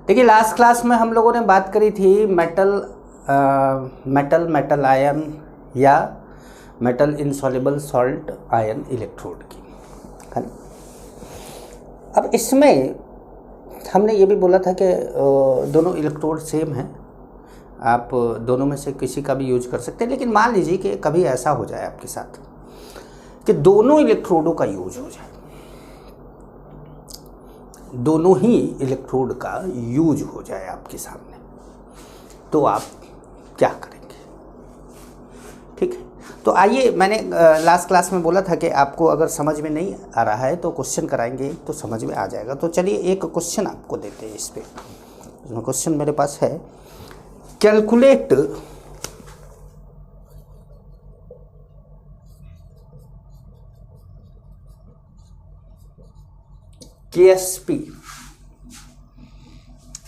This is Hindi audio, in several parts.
देखिए लास्ट क्लास में हम लोगों ने बात करी थी मेटल आयन या metal insoluble salt ion electrode की, है ना। अब इसमें हमने ये भी बोला था कि दोनों इलेक्ट्रोड सेम हैं, आप दोनों में से किसी का भी यूज कर सकते हैं। लेकिन मान लीजिए कि कभी ऐसा हो जाए आपके साथ कि दोनों इलेक्ट्रोडों का यूज हो जाए, दोनों ही इलेक्ट्रोड का यूज हो जाए आपके सामने, तो आप क्या करेंगे? ठीक है, तो आइए, मैंने लास्ट क्लास में बोला था कि आपको अगर समझ में नहीं आ रहा है तो क्वेश्चन कराएंगे तो समझ में आ जाएगा। तो चलिए एक क्वेश्चन आपको देते हैं इस पे। क्वेश्चन मेरे पास है, calculate KSP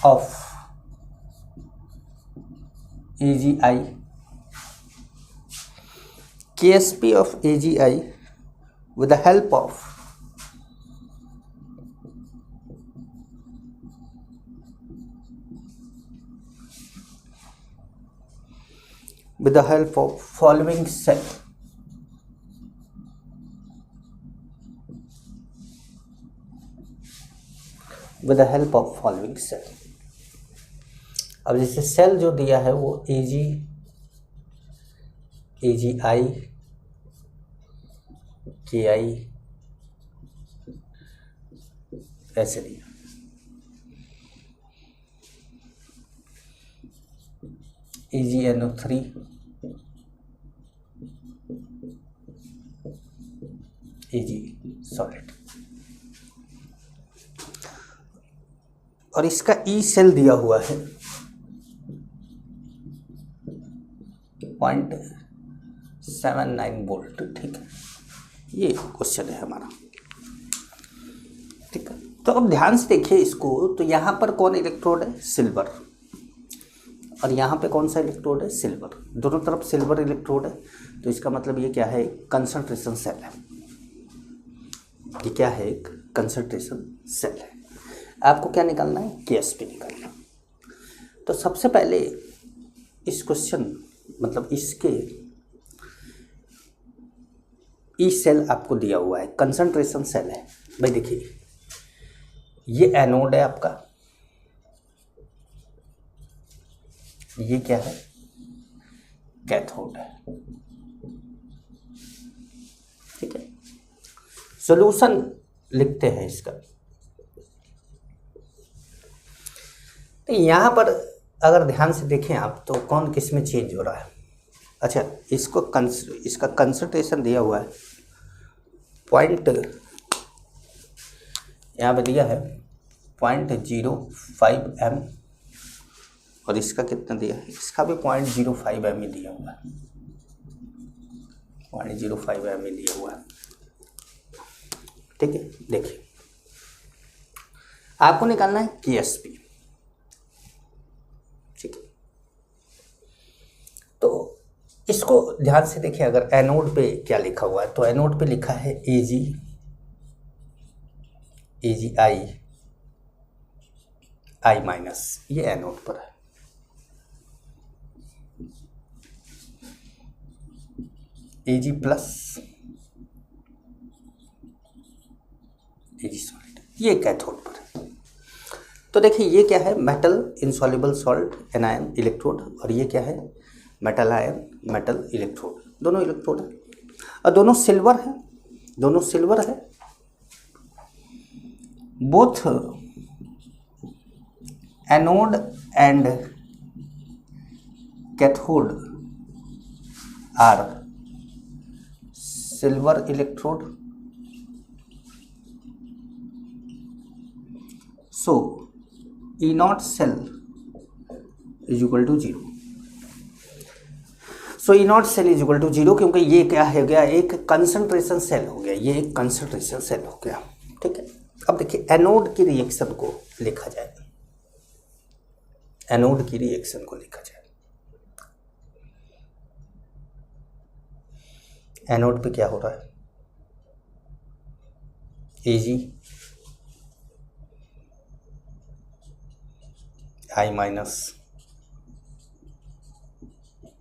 of AGI, KSP of AGI with the help of following cell. With the help of following cell. अब जैसे सेल जो दिया है वो AGI KI ऐसे दिया, AgNO3 AG सॉलिड, और इसका ई सेल दिया हुआ है 0.79 वोल्ट। ठीक है, ये क्वेश्चन है हमारा। ठीक है, तो अब ध्यान से देखिए इसको। तो यहाँ पर कौन इलेक्ट्रोड है? सिल्वर। और यहाँ पे कौन सा इलेक्ट्रोड है? सिल्वर। दोनों तरफ सिल्वर इलेक्ट्रोड है, तो इसका मतलब ये क्या है? कंसंट्रेशन सेल है। ये क्या है? एक कंसंट्रेशन सेल है। आपको क्या निकालना है? KSP निकालना। तो सबसे पहले इस क्वेश्चन मतलब इसके ई सेल आपको दिया हुआ है, कंसंट्रेशन सेल है। भाई देखिए, ये एनोड है आपका, ये क्या है? कैथोड है। ठीक है, सॉल्यूशन लिखते हैं इसका। तो यहाँ पर अगर ध्यान से देखें आप, तो कौन किस में चेंज हो रहा है? अच्छा, इसका कंसंट्रेशन दिया हुआ है पॉइंट, यहाँ पे दिया है 0.05 m, और इसका कितना दिया है? इसका भी 0.05 m ही दिया हुआ है, 0.05 m ही दिया हुआ है। ठीक है, देखिए आपको निकालना है KSP। ठीक है, तो इसको ध्यान से देखिए। अगर एनोड पे क्या लिखा हुआ है, तो एनोड पे लिखा है AGI I-, ये एनोड पर है। AG प्लस AG सॉलिड, ये कैथोड पर है। तो देखिए ये क्या है? Metal insoluble salt anion electrode, और ये क्या है? Metal ion metal electrode. दोनों इलेक्ट्रोड है और दोनों सिल्वर है, दोनों सिल्वर है। Both anode and cathode are silver electrode. So E0 cell is equal to 0। So E0 cell is equal to 0, क्योंकि ये क्या हो गया? एक कंसंट्रेशन सेल हो गया, ये एक कंसंट्रेशन सेल हो गया। ठीक है, अब देखिए एनोड की रिएक्शन को लिखा जाए, एनोड की रिएक्शन को लिखा जाए। एनोड पे क्या हो रहा है? AG आई माइनस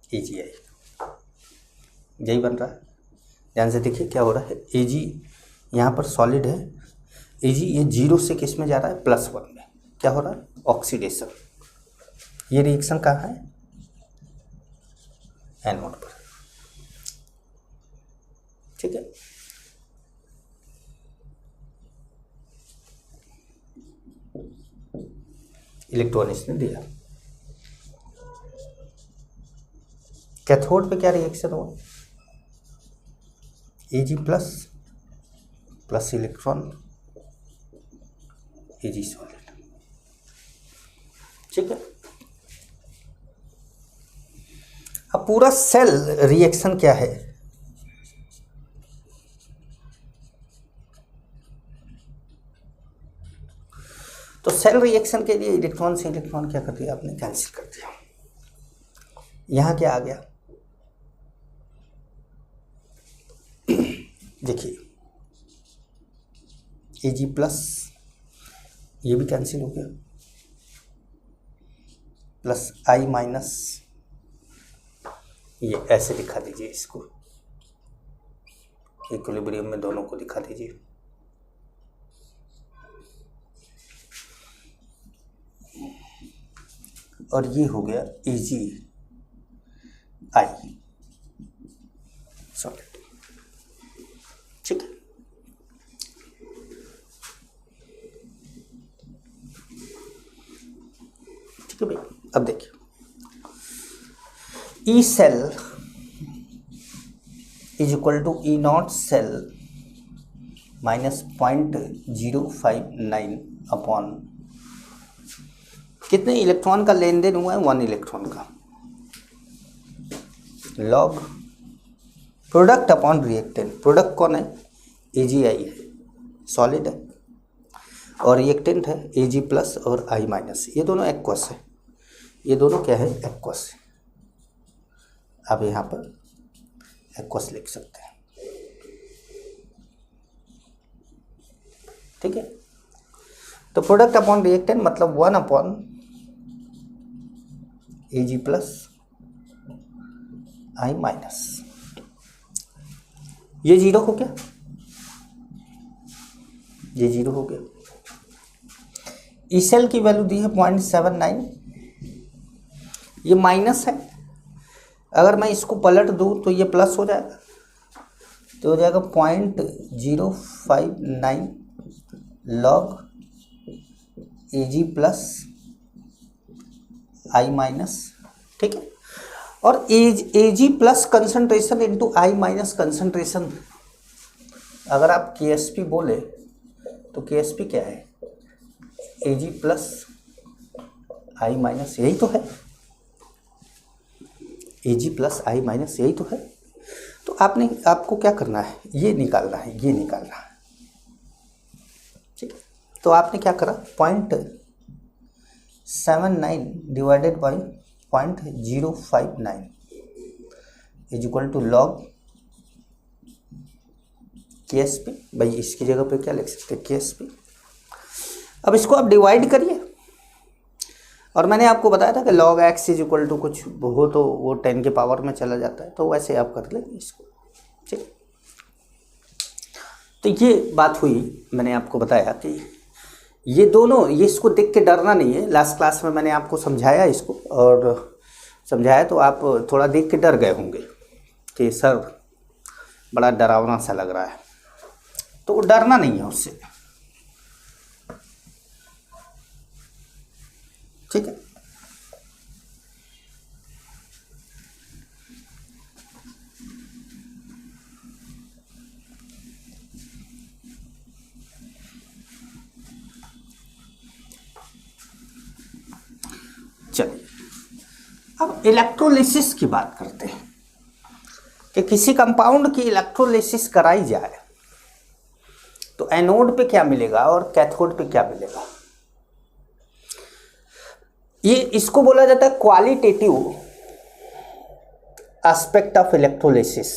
AgI, यही बन रहा है। ध्यान से देखिए क्या हो रहा है, Ag यहाँ पर सॉलिड है, Ag ये 0 से किस में जा रहा है, +1 में। क्या हो रहा है, ऑक्सीडेशन। ये रिएक्शन कहाँ है, एनोड पर। ठीक है, इलेक्ट्रॉन इसने दिया। कैथोड पे क्या रिएक्शन हुआ, Ag plus electron, Ag solid. ठीक है, अब पूरा सेल रिएक्शन क्या है, तो सेल रिएक्शन के लिए इलेक्ट्रॉन से इलेक्ट्रॉन क्या कर दिया आपने, कैंसिल कर दिया। यहां क्या आ गया, देखिए Ag प्लस, ये भी कैंसिल हो गया, प्लस I माइनस, ये ऐसे दिखा दीजिए इसको, इक्विलिब्रियम में दोनों को दिखा दीजिए। और ये हो गया AgI सॉलिड। ठीक है, ठीक है भाई। अब देखिए E cell is equal to E naught cell minus 0.059 upon कितने इलेक्ट्रॉन का लेन देन हुआ है, 1 इलेक्ट्रॉन का, log product upon reactant. Product कौन है, AgI है, सॉलिड है, और रिएक्टेंट है Ag प्लस और I माइनस। ये दोनों एक्वस है, ये दोनों क्या है, एक्वस है। आप यहाँ पर एक्वस लिख सकते हैं। ठीक है, तो प्रोडक्ट अपॉन रिएक्टेंट मतलब 1 upon Ag plus I minus. ये 0 हो गया, ये 0 हो गया। ई सेल की वैल्यू दी है 0.79, ये माइनस है। अगर मैं इसको पलट दूं तो ये प्लस हो जाएगा, तो हो जाएगा 0.059 log Ag plus I minus. ठीक है, और Ag plus concentration into I minus concentration, अगर आप KSP बोले तो KSP क्या है, Ag प्लस I माइनस, यही तो है, Ag प्लस I माइनस, यही तो है। तो आपको क्या करना है, ये निकालना है, ये निकालना है। ठीक है, तो आपने क्या करा, 0.79 divided by 0.059 is equal to log KSP। भाई इसकी जगह पे क्या लिख सकते हैं, KSP। अब इसको आप डिवाइड करिए, और मैंने आपको बताया था कि log x is equal to कुछ हो तो वो 10 के पावर में चला जाता है, तो वैसे आप कर लेंगे इसको। ठीक, तो ये बात हुई, मैंने आपको बताया कि ये दोनों, ये इसको देख के डरना नहीं है। लास्ट क्लास में मैंने आपको समझाया इसको, और समझाया तो आप थोड़ा देख के डर गए होंगे कि सर बड़ा डरावना सा लग रहा है, तो डरना नहीं है उससे। ठीक है, चलिए अब इलेक्ट्रोलिसिस की बात करते हैं कि किसी कंपाउंड की इलेक्ट्रोलिसिस कराई जाए तो एनोड पे क्या मिलेगा और कैथोड पे क्या मिलेगा। ये इसको बोला जाता है क्वालिटेटिव एस्पेक्ट ऑफ इलेक्ट्रोलिसिस,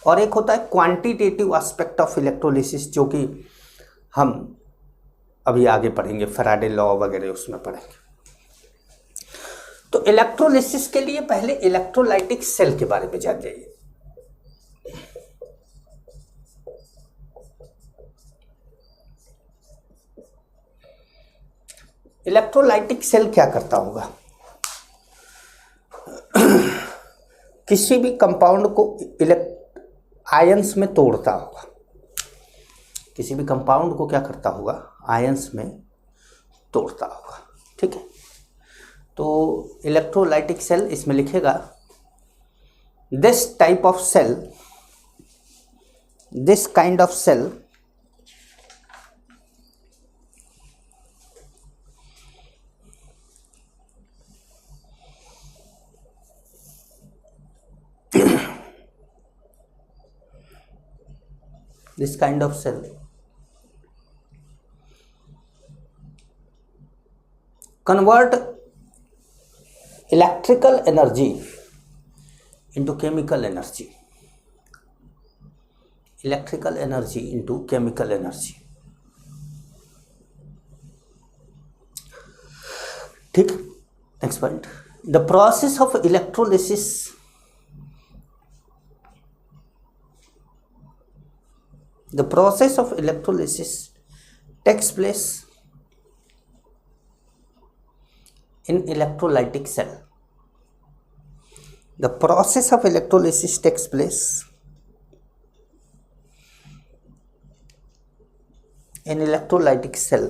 और एक होता है क्वांटिटेटिव एस्पेक्ट ऑफ इलेक्ट्रोलिसिस, जो कि हम अभी आगे पढ़ेंगे, फैराडे लॉ वगैरह उसमें पढ़ेंगे। तो इलेक्ट्रोलिसिस के लिए पहले इलेक्ट्रोलाइटिक सेल के बारे में जान जाइए। इलेक्ट्रोलाइटिक सेल क्या करता होगा? किसी भी कंपाउंड को आयंस में तोड़ता होगा। किसी भी कंपाउंड को क्या करता होगा? आयंस में तोड़ता होगा। ठीक है, तो इलेक्ट्रोलाइटिक सेल इसमें लिखेगा this type of cell, this kind of cell this kind of cell convert electrical energy into chemical energy, electrical energy into chemical energy। ठीक, next point, the process of electrolysis The process of electrolysis takes place in electrolytic cell. The process of electrolysis takes place in electrolytic cell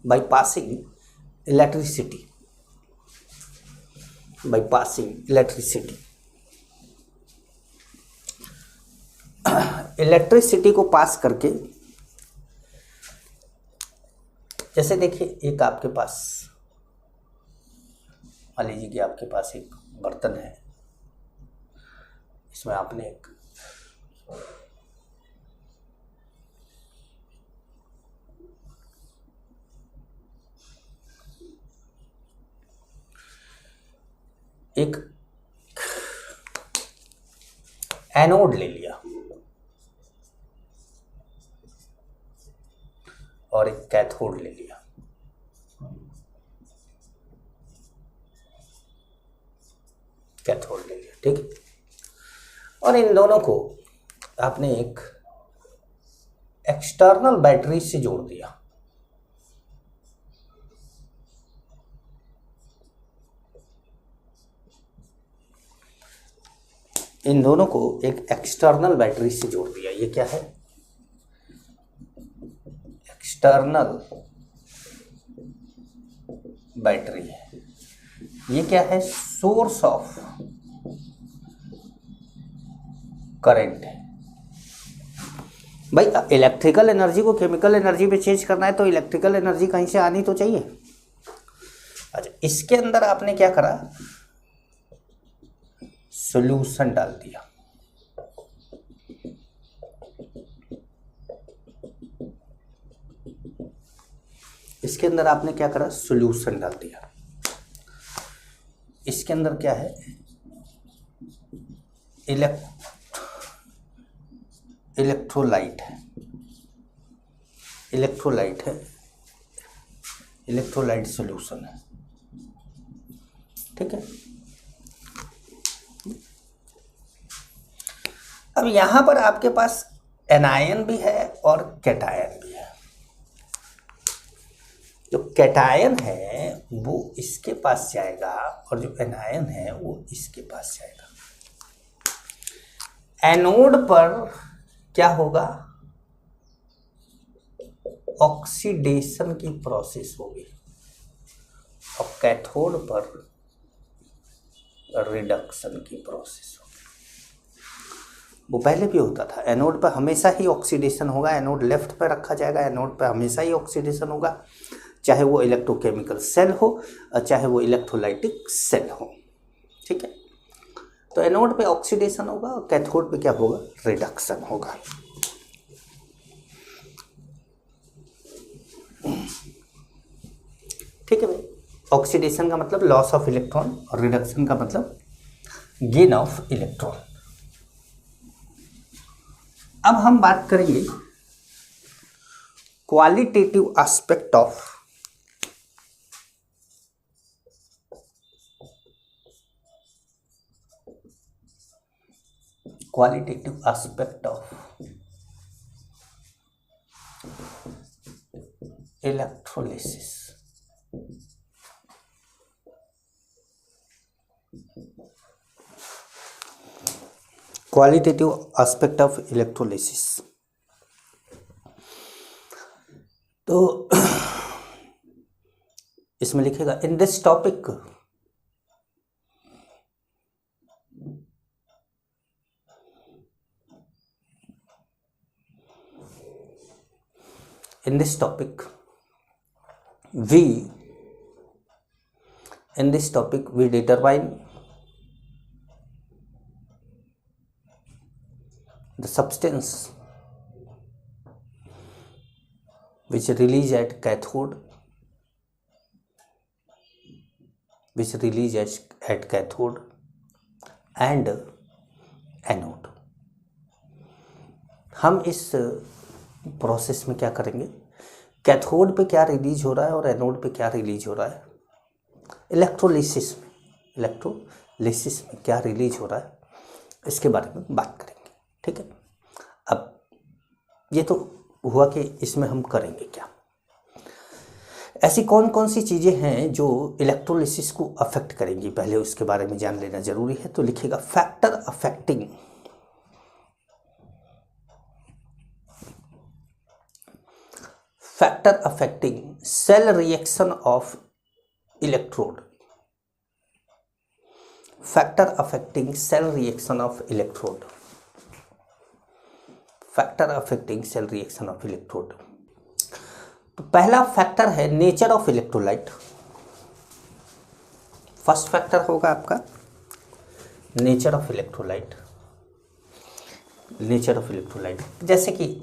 by passing electricity. By passing electricity. Electricity को पास करके, जैसे देखिए एक आपके पास, मान लीजिए कि आपके पास एक बर्तन है, इसमें आपने एक एनोड ले लिया और एक कैथोड ले लिया। कैथोड ले लिया, ठीक है, और इन दोनों को आपने एक एक्सटर्नल बैटरी से जोड़ दिया। इन दोनों को एक एक्सटर्नल बैटरी से जोड़ दिया। ये क्या है? एक्सटर्नल बैटरी है। ये क्या है? सोर्स ऑफ करंट है। भाई इलेक्ट्रिकल एनर्जी को केमिकल एनर्जी में चेंज करना है तो इलेक्ट्रिकल एनर्जी कहीं से आनी तो चाहिए। अच्छा, इसके अंदर आपने क्या करा? सॉल्यूशन डाल दिया। इसके अंदर आपने क्या करा? सॉल्यूशन डाल दिया। इसके अंदर क्या है? इलेक्ट्रोलाइट है। इलेक्ट्रोलाइट है, इलेक्ट्रोलाइट सॉल्यूशन है। ठीक है, अब यहां पर आपके पास एनायन भी है और कैटायन भी है। जो कैटायन है वो इसके पास जाएगा और जो एनायन है वो इसके पास जाएगा। एनोड पर क्या होगा? ऑक्सीडेशन की प्रोसेस होगी और कैथोड पर रिडक्शन की प्रोसेस होगी। वो पहले भी होता था। एनोड पर हमेशा ही ऑक्सीडेशन होगा। एनोड लेफ्ट पर रखा जाएगा, एनोड पर हमेशा ही ऑक्सीडेशन होगा, चाहे वो इलेक्ट्रोकेमिकल सेल हो और चाहे वो इलेक्ट्रोलाइटिक सेल हो। ठीक है, तो एनोड पे ऑक्सीडेशन होगा और कैथोड पे क्या होगा? रिडक्शन होगा। ठीक है भाई, ऑक्सीडेशन का मतलब लॉस ऑफ इलेक्ट्रॉन और रिडक्शन का मतलब गेन ऑफ इलेक्ट्रॉन। अब हम बात करेंगे qualitative aspect of qualitative aspect of electrolysis. Qualitative aspect of electrolysis. तो इसमें लिखेगा in this topic we determine the substance which release at cathode and anode. हम इस प्रोसेस में क्या करेंगे, कैथोड पे क्या रिलीज हो रहा है और एनोड पे क्या रिलीज हो रहा है, इलेक्ट्रोलिसिस में क्या रिलीज हो रहा है, इसके बारे में बात करेंगे। ठीक है, अब ये तो हुआ कि इसमें हम करेंगे क्या, ऐसी कौन कौन सी चीज़ें हैं जो इलेक्ट्रोलिसिस को अफेक्ट करेंगी, पहले उसके बारे में जान लेना जरूरी है। तो लिखिएगा factor affecting cell reaction of electrode. Factor affecting cell reaction of electrode. तो पहला फैक्टर है nature of electrolyte. First factor होगा आपका नेचर ऑफ इलेक्ट्रोलाइट। जैसे कि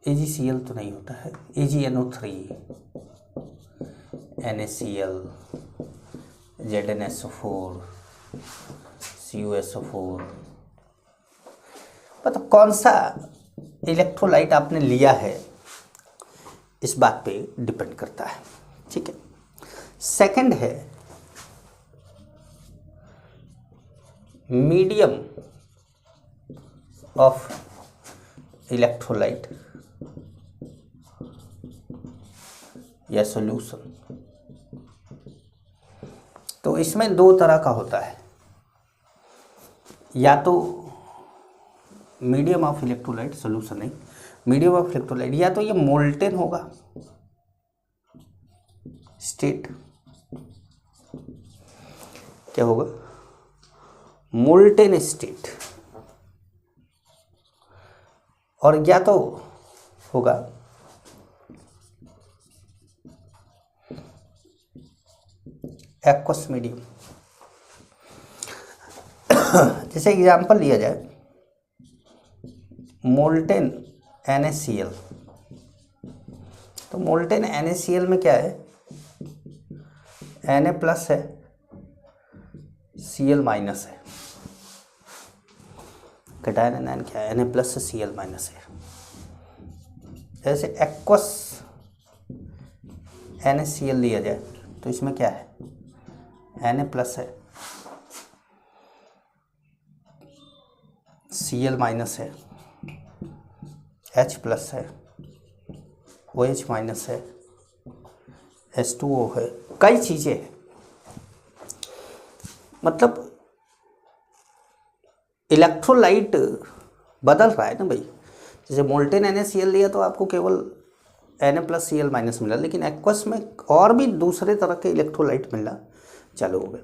AgCl तो नहीं होता है, AgNO3, NaCl, ZnSO4, CuSO4, मतलब कौन सा इलेक्ट्रोलाइट आपने लिया है इस बात पे डिपेंड करता है। ठीक है, सेकंड है मीडियम ऑफ इलेक्ट्रोलाइट या सॉल्यूशन। तो इसमें दो तरह का होता है, या तो मीडियम ऑफ इलेक्ट्रोलाइट, सॉल्यूशन नहीं, मीडियम ऑफ इलेक्ट्रोलाइट, या तो ये मोल्टेन होगा स्टेट, क्या होगा, मोल्टेन स्टेट, और या तो होगा एक्वस मीडियम। जैसे एग्जांपल लिया जाए मोल्टेन NaCl, तो मोल्टेन NaCl में क्या है, Na प्लस है, Cl माइनस है, कैटायन एनायन क्या है, Na प्लस से Cl माइनस है। जैसे एक्वस NaCl लिया जाए तो इसमें क्या है, Na प्लस है, Cl माइनस है, H प्लस है, OH माइनस है, H2O है, कई चीज़ें हैं। मतलब इलेक्ट्रोलाइट बदल रहा है ना भाई। जैसे मोल्टेन NaCl लिया तो आपको केवल Na प्लस Cl माइनस मिला, लेकिन एक्वस में और भी दूसरे तरह के इलेक्ट्रोलाइट मिलना चालू हो गए।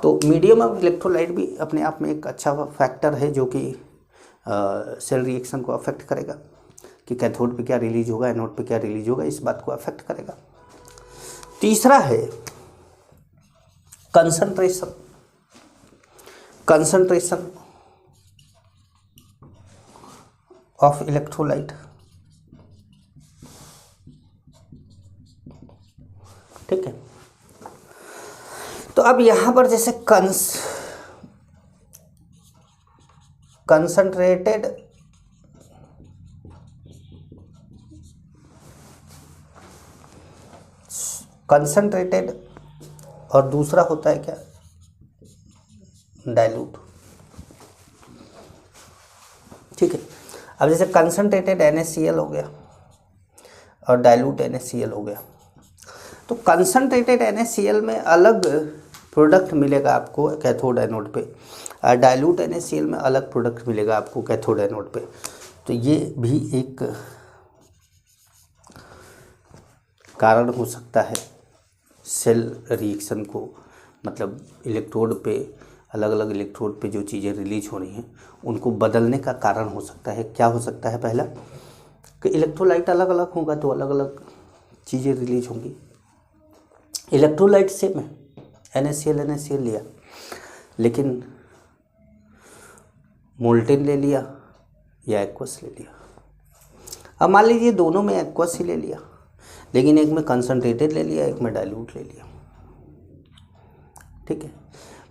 तो मीडियम ऑफ इलेक्ट्रोलाइट भी अपने आप में एक अच्छा फैक्टर है जो कि सेल रिएक्शन को अफेक्ट करेगा कि कैथोड पे क्या रिलीज होगा, एनोड पे क्या रिलीज होगा, इस बात को अफेक्ट करेगा। तीसरा है कंसंट्रेशन ऑफ इलेक्ट्रोलाइट। ठीक है, तो अब यहां पर जैसे कंसंट्रेटेड और दूसरा होता है क्या, डाइल्यूट। ठीक है, अब जैसे कंसंट्रेटेड NaCl हो गया और डाइल्यूट NaCl हो गया, तो कंसंट्रेटेड NaCl में अलग प्रोडक्ट मिलेगा आपको कैथोड एनोड पे, और डाइल्यूट NaCl में अलग प्रोडक्ट मिलेगा आपको कैथोड एनोड पे। तो ये भी एक कारण हो सकता है सेल रिएक्शन को, मतलब इलेक्ट्रोड पे, अलग अलग इलेक्ट्रोड पे जो चीज़ें रिलीज हो रही हैं उनको बदलने का कारण हो सकता है। क्या हो सकता है? पहला कि इलेक्ट्रोलाइट अलग अलग होगा तो अलग अलग चीज़ें रिलीज होंगी। इलेक्ट्रोलाइट सेम है, NaCl लिया, लेकिन मोल्टेन ले लिया या एक्वस ले लिया। अब मान लीजिए दोनों में एक्वस ही ले लिया, लेकिन एक में कंसनट्रेटेड ले लिया, एक में डाइल्यूट ले लिया। ठीक है,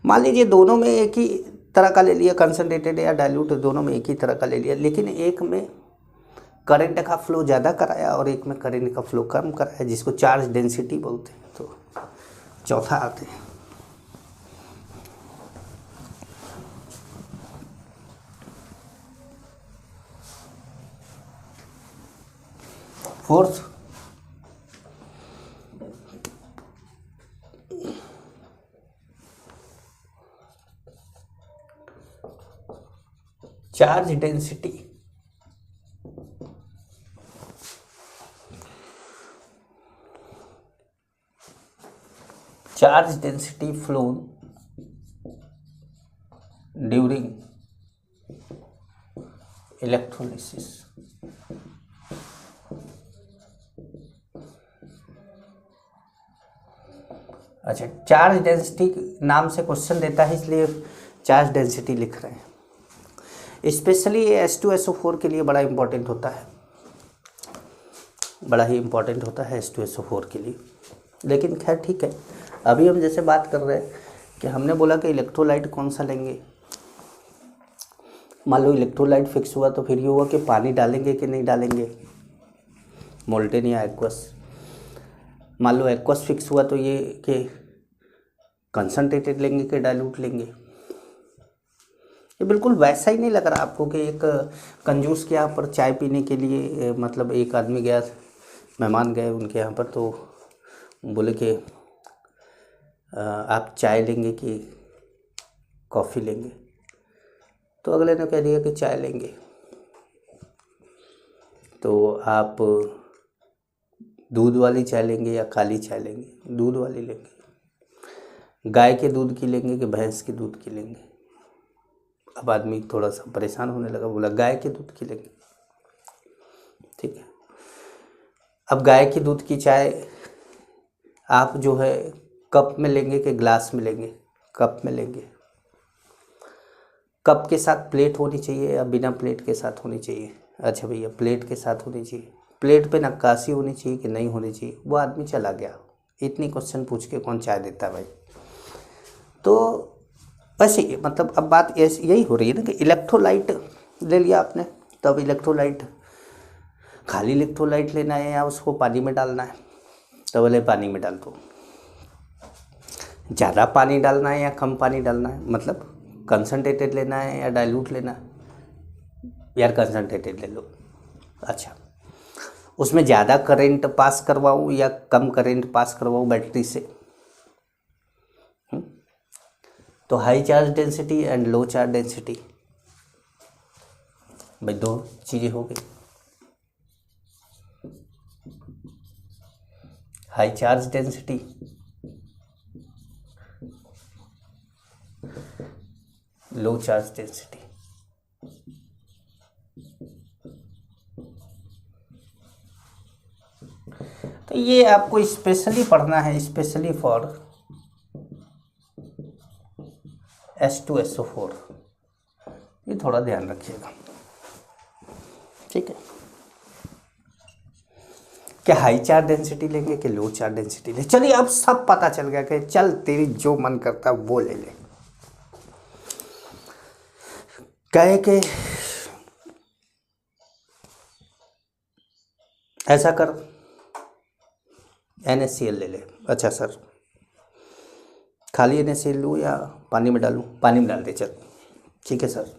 मान लीजिए दोनों में एक ही तरह का ले लिया, कंसनट्रेटेड या डाइल्यूट, दोनों में एक ही तरह का ले लिया, लेकिन एक में करंट का फ्लो ज़्यादा कराया और एक में करंट का फ्लो कम कराया, जिसको चार्ज डेंसिटी बोलते हैं। तो चौथा आते हैं fourth, charge density. Charge density phloem during electrolysis. अच्छा, चार्ज डेंसिटी नाम से क्वेश्चन देता है इसलिए चार्ज डेंसिटी लिख रहे हैं। स्पेशली ये H2SO4 के लिए बड़ा इंपॉर्टेंट होता है, बड़ा ही इंपॉर्टेंट होता है H2SO4 के लिए। लेकिन खैर ठीक है, अभी हम जैसे बात कर रहे हैं कि हमने बोला कि इलेक्ट्रोलाइट कौन सा लेंगे। मान लो इलेक्ट्रोलाइट फिक्स हुआ तो फिर ये हुआ कि पानी डालेंगे कि नहीं डालेंगे, मोल्टेन या एक्वस। मान लो एक्वस फिक्स हुआ तो ये कि कंसनट्रेटेड लेंगे कि डाइल्यूट लेंगे। ये बिल्कुल वैसा ही नहीं लग रहा आपको कि एक कंजूस के यहाँ पर चाय पीने के लिए, मतलब एक आदमी गया, मेहमान गए उनके यहाँ पर, तो बोले कि आप चाय लेंगे कि कॉफ़ी लेंगे, तो अगले ने कह दिया कि चाय लेंगे। तो आप दूध वाली चाय लेंगे या काली चाय लेंगे? दूध वाली लेंगे। गाय के दूध की लेंगे कि भैंस के दूध की लेंगे? अब आदमी थोड़ा सा परेशान होने लगा, बोला गाय के दूध की लेंगे। ठीक है, अब गाय के दूध की चाय आप जो है कप में लेंगे कि ग्लास में लेंगे? कप में लेंगे। कप के साथ प्लेट होनी चाहिए या बिना प्लेट के साथ होनी चाहिए? अच्छा भैया, प्लेट के साथ होनी चाहिए। प्लेट पे नक्काशी होनी चाहिए कि नहीं होनी चाहिए? वो आदमी चला गया। इतनी क्वेश्चन पूछ के कौन चाय देता है भाई? तो वैसे मतलब अब बात यही हो रही है ना कि इलेक्ट्रोलाइट ले लिया आपने, तब इलेक्ट्रोलाइट, खाली इलेक्ट्रोलाइट लेना है या उसको पानी में डालना है? तो बोले पानी में डाल दो। ज़्यादा पानी डालना है या कम पानी डालना है? मतलब कंसनट्रेटेड लेना है या डाइल्यूट लेना है? यार कंसनट्रेटेड ले लो। अच्छा, उसमें ज़्यादा करंट पास करवाऊँ या कम करंट पास करवाऊँ बैटरी से? तो high charge density and low charge density, भाई दो चीज़ें हो गई। हाई चार्ज डेंसिटी, लो चार्ज डेंसिटी। तो ये आपको स्पेशली पढ़ना है, स्पेशली फॉर H2SO4, ये थोड़ा ध्यान रखिएगा। ठीक है, क्या हाई चार्ज डेंसिटी लेंगे कि लो चार्ज डेंसिटी ले? चलिए अब सब पता चल गया कि चल तेरी जो मन करता वो ले ले। कहे कि ऐसा कर NaCl ले ले। अच्छा सर, खाली NaCl लूँ या पानी में डालूँ? पानी में डाल दे चल, ठीक है सर।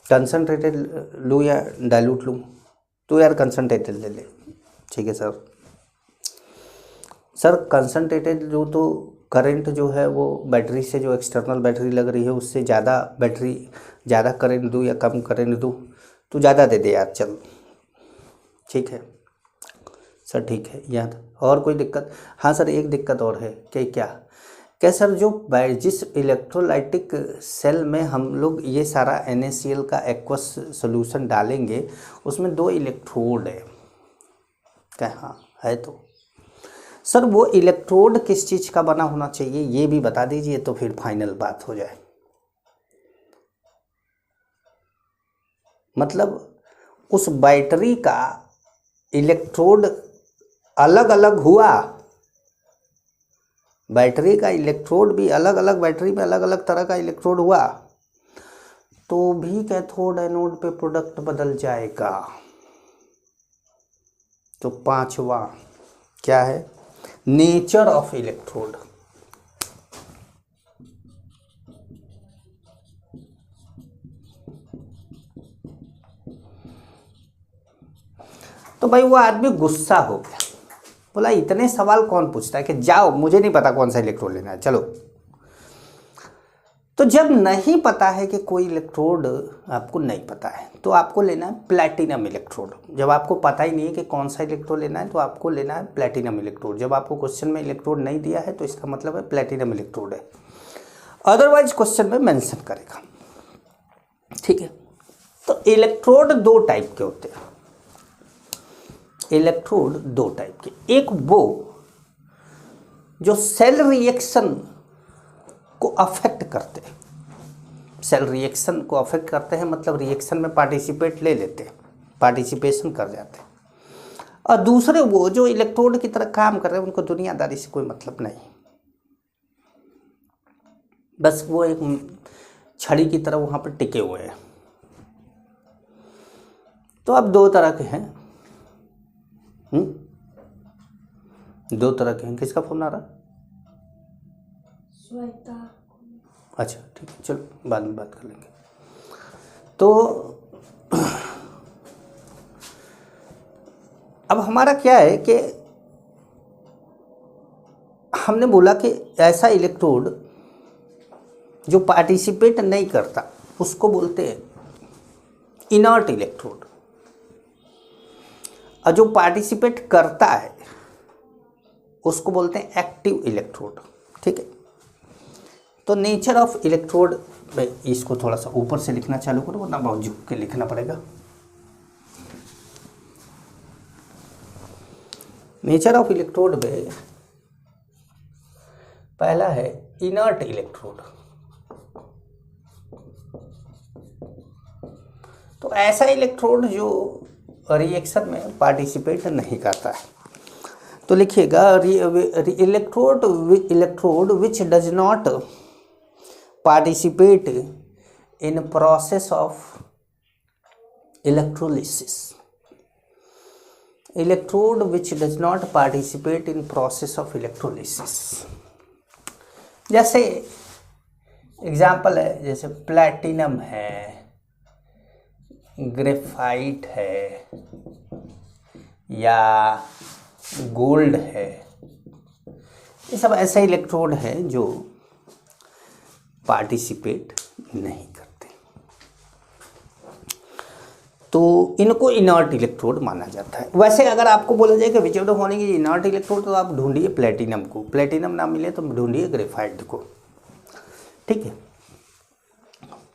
कंसनट्रेटेड लूँ या डाइल्यूट लूँ? तो यार कंसनट्रेटेड ले ले, ठीक है सर। सर कंसनट्रेटेड लूँ तो करंट जो है वो बैटरी से, जो एक्सटर्नल बैटरी लग रही है उससे ज़्यादा बैटरी, ज़्यादा करंट दूँ या कम करंट दूँ? तो ज़्यादा दे दे यार चल, ठीक है सर, ठीक है याद। और कोई दिक्कत? हाँ सर एक दिक्कत और है कि क्या सर, जो जिस इलेक्ट्रोलाइटिक सेल में हम लोग ये सारा NaCl का एक्वस सॉल्यूशन डालेंगे उसमें 2 इलेक्ट्रोड है क्या? हाँ है। तो सर वो इलेक्ट्रोड किस चीज़ का बना होना चाहिए ये भी बता दीजिए, तो फिर फाइनल बात हो जाए। मतलब उस बैटरी का इलेक्ट्रोड अलग अलग हुआ, बैटरी का इलेक्ट्रोड भी अलग अलग, बैटरी में अलग अलग तरह का इलेक्ट्रोड हुआ तो भी कैथोड एनोड पे प्रोडक्ट बदल जाएगा। तो 5वां क्या है? Nature of electrode. तो भाई वो आदमी गुस्सा हो गया, बोला इतने सवाल कौन पूछता है, कि जाओ मुझे नहीं पता कौन सा इलेक्ट्रोड लेना है, चलो। तो जब नहीं पता है कि कोई इलेक्ट्रोड आपको नहीं पता है तो आपको लेना है प्लैटिनम इलेक्ट्रोड। जब आपको पता ही नहीं है कि कौन सा इलेक्ट्रोड लेना है तो आपको लेना है प्लैटिनम इलेक्ट्रोड। जब आपको क्वेश्चन में इलेक्ट्रोड नहीं दिया है तो इसका मतलब है प्लैटिनम इलेक्ट्रोड है, अदरवाइज क्वेश्चन में मेंशन करेगा, ठीक है। तो इलेक्ट्रोड 2 टाइप के होते हैं, इलेक्ट्रोड 2 टाइप के। एक वो जो सेल रिएक्शन को अफेक्ट करते हैं, सेल रिएक्शन को अफेक्ट करते हैं मतलब रिएक्शन में पार्टिसिपेट ले लेते हैं, पार्टिसिपेशन कर जाते हैं। और दूसरे वो जो इलेक्ट्रोड की तरह काम कर रहे हैं, उनको दुनियादारी से कोई मतलब नहीं, बस वो एक छड़ी की तरह वहाँ पर टिके हुए हैं। तो अब 2 तरह के हैं, 2 तरह के हैं। किसका फोन आ रहा? श्वेता। अच्छा ठीक है, चलो बाद में बात कर लेंगे। तो अब हमारा क्या है कि हमने बोला कि ऐसा इलेक्ट्रोड जो पार्टिसिपेट नहीं करता उसको बोलते हैं इनर्ट इलेक्ट्रोड, और जो पार्टिसिपेट करता है उसको बोलते हैं एक्टिव इलेक्ट्रोड, ठीक है। तो नेचर ऑफ इलेक्ट्रोड, इसको थोड़ा सा ऊपर से लिखना चालू करो वरना बहुत झुक के लिखना पड़ेगा। नेचर ऑफ इलेक्ट्रोड में पहला है इनर्ट इलेक्ट्रोड। तो ऐसा इलेक्ट्रोड जो रिएक्शन में पार्टिसिपेट नहीं करता है। तो लिखिएगा electrode which does not participate in process of electrolysis. Electrode which does not participate in process of electrolysis. जैसे एग्जाम्पल है, जैसे प्लैटिनम है, ग्रेफाइट है या गोल्ड है, ये सब ऐसे इलेक्ट्रोड है जो पार्टिसिपेट नहीं करते, तो इनको इनर्ट इलेक्ट्रोड माना जाता है। वैसे अगर आपको बोला जाए कि which of the following is inert electrode, तो आप ढूंढिए प्लेटिनम को, प्लेटिनम ना मिले तो ढूंढिए ग्रेफाइट को, ठीक है।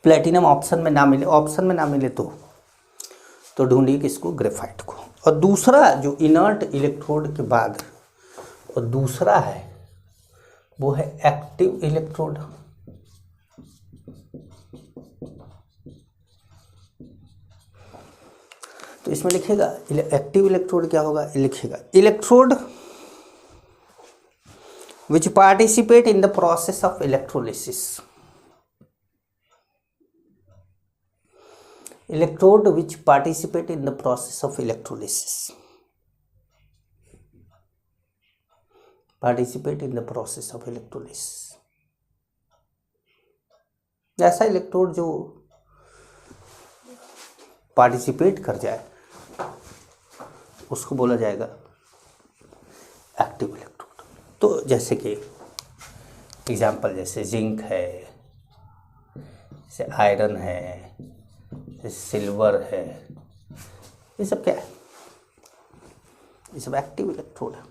प्लेटिनम ऑप्शन में ना मिले, ऑप्शन में ना मिले तो ढूंढिए किसको? ग्रेफाइट को। और दूसरा जो इनर्ट इलेक्ट्रोड के बाद और दूसरा है वो है एक्टिव इलेक्ट्रोड। तो इसमें लिखिएगा एक्टिव इलेक्ट्रोड क्या होगा, लिखिएगा electrode which participate in the process of electrolysis. Electrode which participate in the process of electrolysis. Participate in the process of electrolysis. ऐसा इलेक्ट्रोड जो पार्टिसिपेट कर जाए उसको बोला जाएगा एक्टिव इलेक्ट्रोड। तो जैसे कि एग्जाम्पल जैसे जिंक है, जैसे आयरन है, जैसे सिल्वर है, ये सब क्या है? ये सब एक्टिव इलेक्ट्रोड है,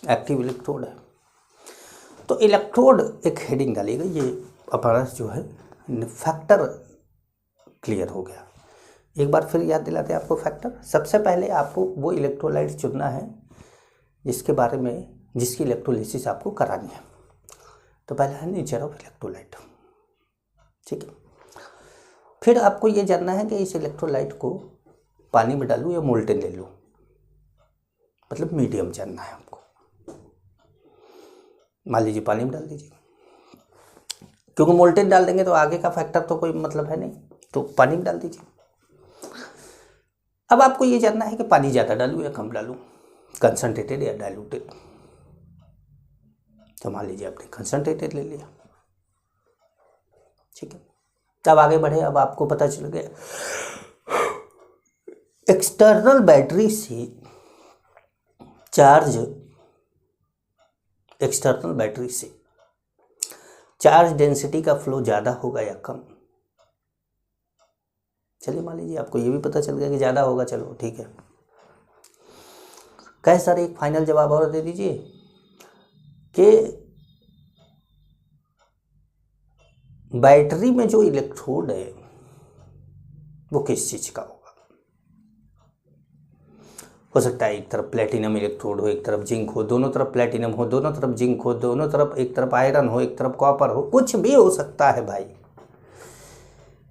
एक्टिव इलेक्ट्रोड है। तो इलेक्ट्रोड एक हेडिंग डालिएगा, ये अपना जो है फैक्टर क्लियर हो गया। एक बार फिर याद दिलाते हैं आपको फैक्टर। सबसे पहले आपको वो इलेक्ट्रोलाइट चुनना है जिसके बारे में, जिसकी इलेक्ट्रोलिसिस आपको करानी है। तो पहला है नेचर ऑफ इलेक्ट्रोलाइट, ठीक है। फिर आपको ये जानना है कि इस इलेक्ट्रोलाइट को पानी में डालूं या मोल्टेन ले लूं, मतलब मीडियम जानना है आपको। मान लीजिए पानी में डाल दीजिए, क्योंकि मोल्टेन डाल देंगे तो आगे का फैक्टर तो कोई मतलब है नहीं, तो पानी में डाल दीजिए। अब आपको ये जानना है कि पानी ज़्यादा डालूं या कम डालूं, कंसनट्रेटेड या डाइल्यूटेड। तो मान लीजिए आपने कंसनट्रेटेड ले लिया, ठीक है। तब आगे बढ़े। अब आपको पता चल गया एक्सटर्नल बैटरी से चार्ज, एक्सटर्नल बैटरी से चार्ज डेंसिटी का फ्लो ज़्यादा होगा या कम। चलिए मान लीजिए आपको ये भी पता चल गया कि ज़्यादा होगा, चलो ठीक है। कहे सर एक फाइनल जवाब और दे दीजिए कि बैटरी में जो इलेक्ट्रोड है वो किस चीज़ का होगा। हो सकता है एक तरफ प्लेटिनम इलेक्ट्रोड हो, एक तरफ जिंक हो, दोनों तरफ प्लेटिनम हो, दोनों तरफ जिंक हो, दोनों तरफ, एक तरफ आयरन हो, एक तरफ कॉपर हो, कुछ भी हो सकता है भाई।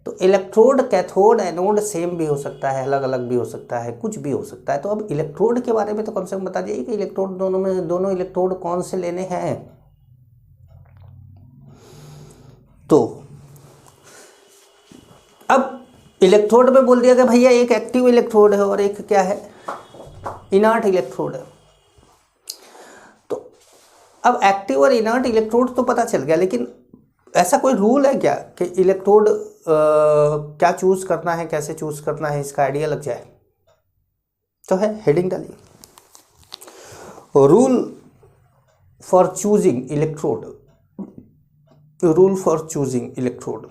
तो इलेक्ट्रोड, कैथोड, एनोड सेम भी हो सकता है, अलग अलग भी हो सकता है, कुछ भी हो सकता है। तो अब इलेक्ट्रोड के बारे में तो कम से कम बता दीजिए कि इलेक्ट्रोड दोनों में, दोनों इलेक्ट्रोड कौन से लेने हैं। तो अब इलेक्ट्रोड में बोल दिया कि भैया एक एक्टिव इलेक्ट्रोड है और एक क्या है, इनर्ट इलेक्ट्रोड है। तो अब एक्टिव और इनर्ट इलेक्ट्रोड तो पता चल गया, लेकिन ऐसा कोई रूल है क्या कि इलेक्ट्रोड क्या चूज करना है, कैसे चूज करना है, इसका आइडिया लग जाए। तो है, हेडिंग डालिए, rule for choosing electrode, rule for choosing electrode.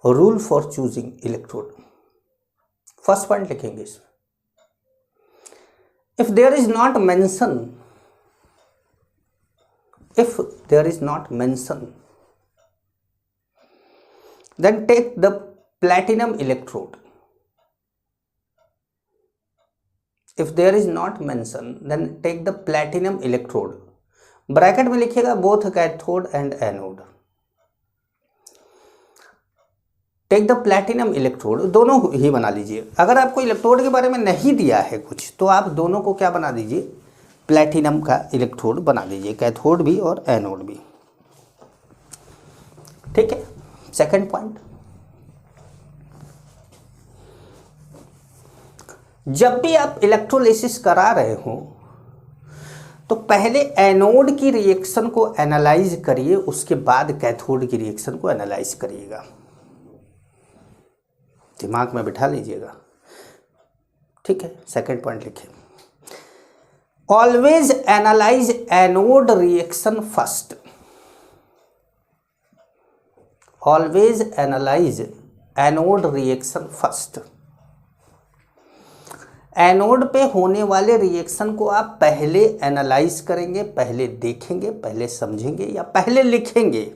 Rule for choosing electrode, first point लिखेंगे इसमें, if there is not mention, if there is not mention, then take the platinum electrode. If there is not mention, then take the platinum electrode. Bracket में लिखिएगा both cathode and anode. Take the platinum electrode, दोनों ही बना लीजिए। अगर आपको इलेक्ट्रोड के बारे में नहीं दिया है कुछ, तो आप दोनों को क्या बना दीजिए, प्लैटिनम का इलेक्ट्रोड बना दीजिए, कैथोड भी और एनोड भी, ठीक है। सेकंड पॉइंट, जब भी आप इलेक्ट्रोलिसिस करा रहे हो तो पहले एनोड की रिएक्शन को एनालाइज करिए, उसके बाद कैथोड की रिएक्शन को एनालाइज करिएगा। दिमाग में बिठा लीजिएगा, ठीक है। सेकंड पॉइंट लिखिए, always analyse anode reaction first. Always analyse anode reaction first. Anode पे होने वाले रिएक्शन को आप पहले एनालाइज करेंगे, पहले देखेंगे, पहले समझेंगे या पहले लिखेंगे।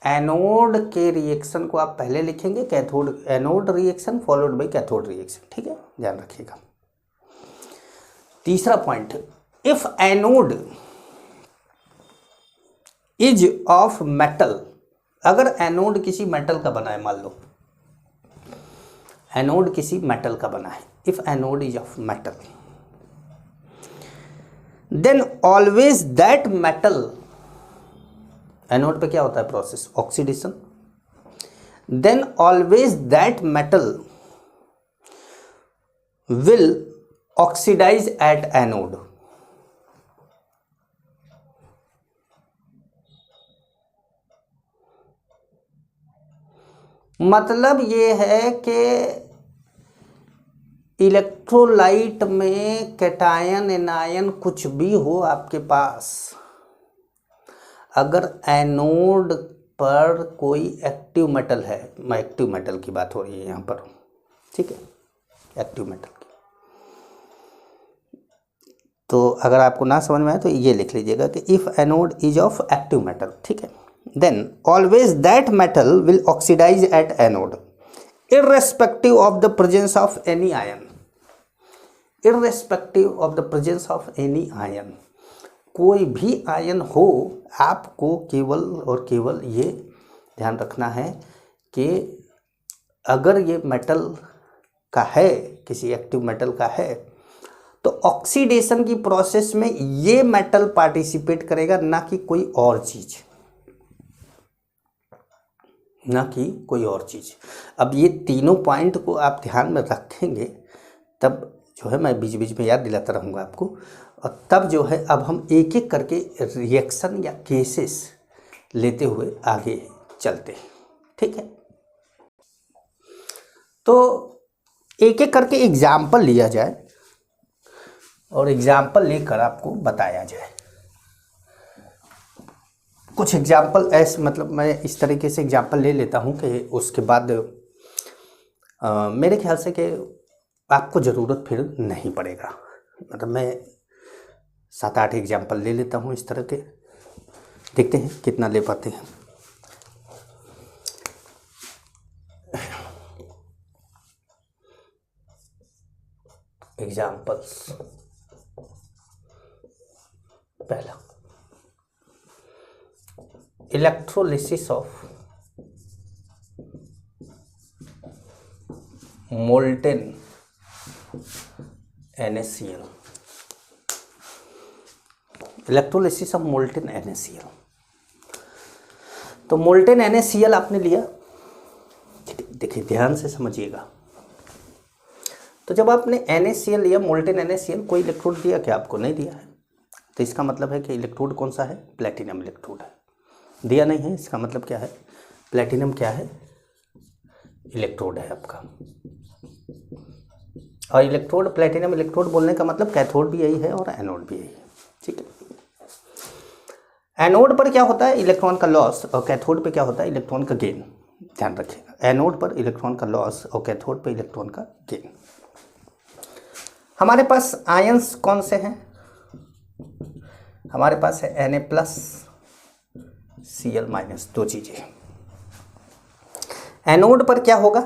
एनोड के रिएक्शन को आप पहले लिखेंगे, cathode, anode reaction followed by cathode reaction, ठीक है, ध्यान रखिएगा। तीसरा point, if anode is of metal, अगर एनोड किसी मेटल का बना है, मान लो एनोड किसी मेटल का बना है, if anode is of metal, then always that metal, anode पे क्या होता है process, oxidation, then always that metal will oxidize at anode. मतलब ये है कि इलेक्ट्रोलाइट में कैटायन एनायन कुछ भी हो आपके पास, अगर एनोड पर कोई एक्टिव मेटल है, मैं एक्टिव मेटल की बात हो रही है यहाँ पर, ठीक है, एक्टिव मेटल की, तो अगर आपको ना समझ में आए तो ये लिख लीजिएगा कि if anode is of active metal, ठीक है, then always that metal will oxidise at anode irrespective of the presence of any ion, irrespective of the presence of any ion, कोई भी आयन हो, आपको केवल और केवल ये ध्यान रखना है कि अगर ये मेटल का है, किसी एक्टिव मेटल का है, तो ऑक्सीडेशन की प्रोसेस में ये मेटल पार्टिसिपेट करेगा, ना कि कोई और चीज़, ना कि कोई और चीज़। अब ये तीनों पॉइंट को आप ध्यान में रखेंगे, तब जो है मैं बीच बीच में याद दिलाता रहूँगा आपको, और तब जो है अब हम एक एक करके रिएक्शन या केसेस लेते हुए आगे चलते हैं, ठीक है। तो एक एक करके एग्जाम्पल लिया जाए और एग्जाम्पल लेकर आपको बताया जाए। कुछ एग्जाम्पल ऐसे, मतलब मैं इस तरीके से एग्जाम्पल ले लेता हूँ कि उसके बाद मेरे ख्याल से कि आपको ज़रूरत फिर नहीं पड़ेगा, मतलब मैं 7-8 एग्जाम्पल ले लेता हूँ इस तरह के, देखते हैं कितना ले पाते हैं। एग्जाम्पल्स, पहला, electrolysis of molten NaCl, electrolysis of molten NaCl। तो मोल्टेन NaCl आपने लिया, देखिए ध्यान से समझिएगा। तो जब आपने NaCl लिया, मोल्टेन NaCl, कोई इलेक्ट्रोड दिया क्या आपको? नहीं दिया है, तो इसका मतलब है कि इलेक्ट्रोड कौन सा है? प्लेटिनम इलेक्ट्रोड है। दिया नहीं है, इसका मतलब क्या है? प्लेटिनम क्या है? इलेक्ट्रोड है आपका। और इलेक्ट्रोड, प्लेटिनम इलेक्ट्रोड बोलने का मतलब कैथोड भी यही है और एनोड भी यही है, ठीक है। एनोड पर क्या होता है? इलेक्ट्रॉन का लॉस, और कैथोड पे क्या होता है? इलेक्ट्रॉन का गेन। ध्यान रखिएगा, एनोड पर इलेक्ट्रॉन का लॉस और कैथोड पर इलेक्ट्रॉन का गेन। हमारे पास आयंस कौन से हैं? हमारे पास है Na+Cl-, दो चीजें। एनोड पर क्या होगा?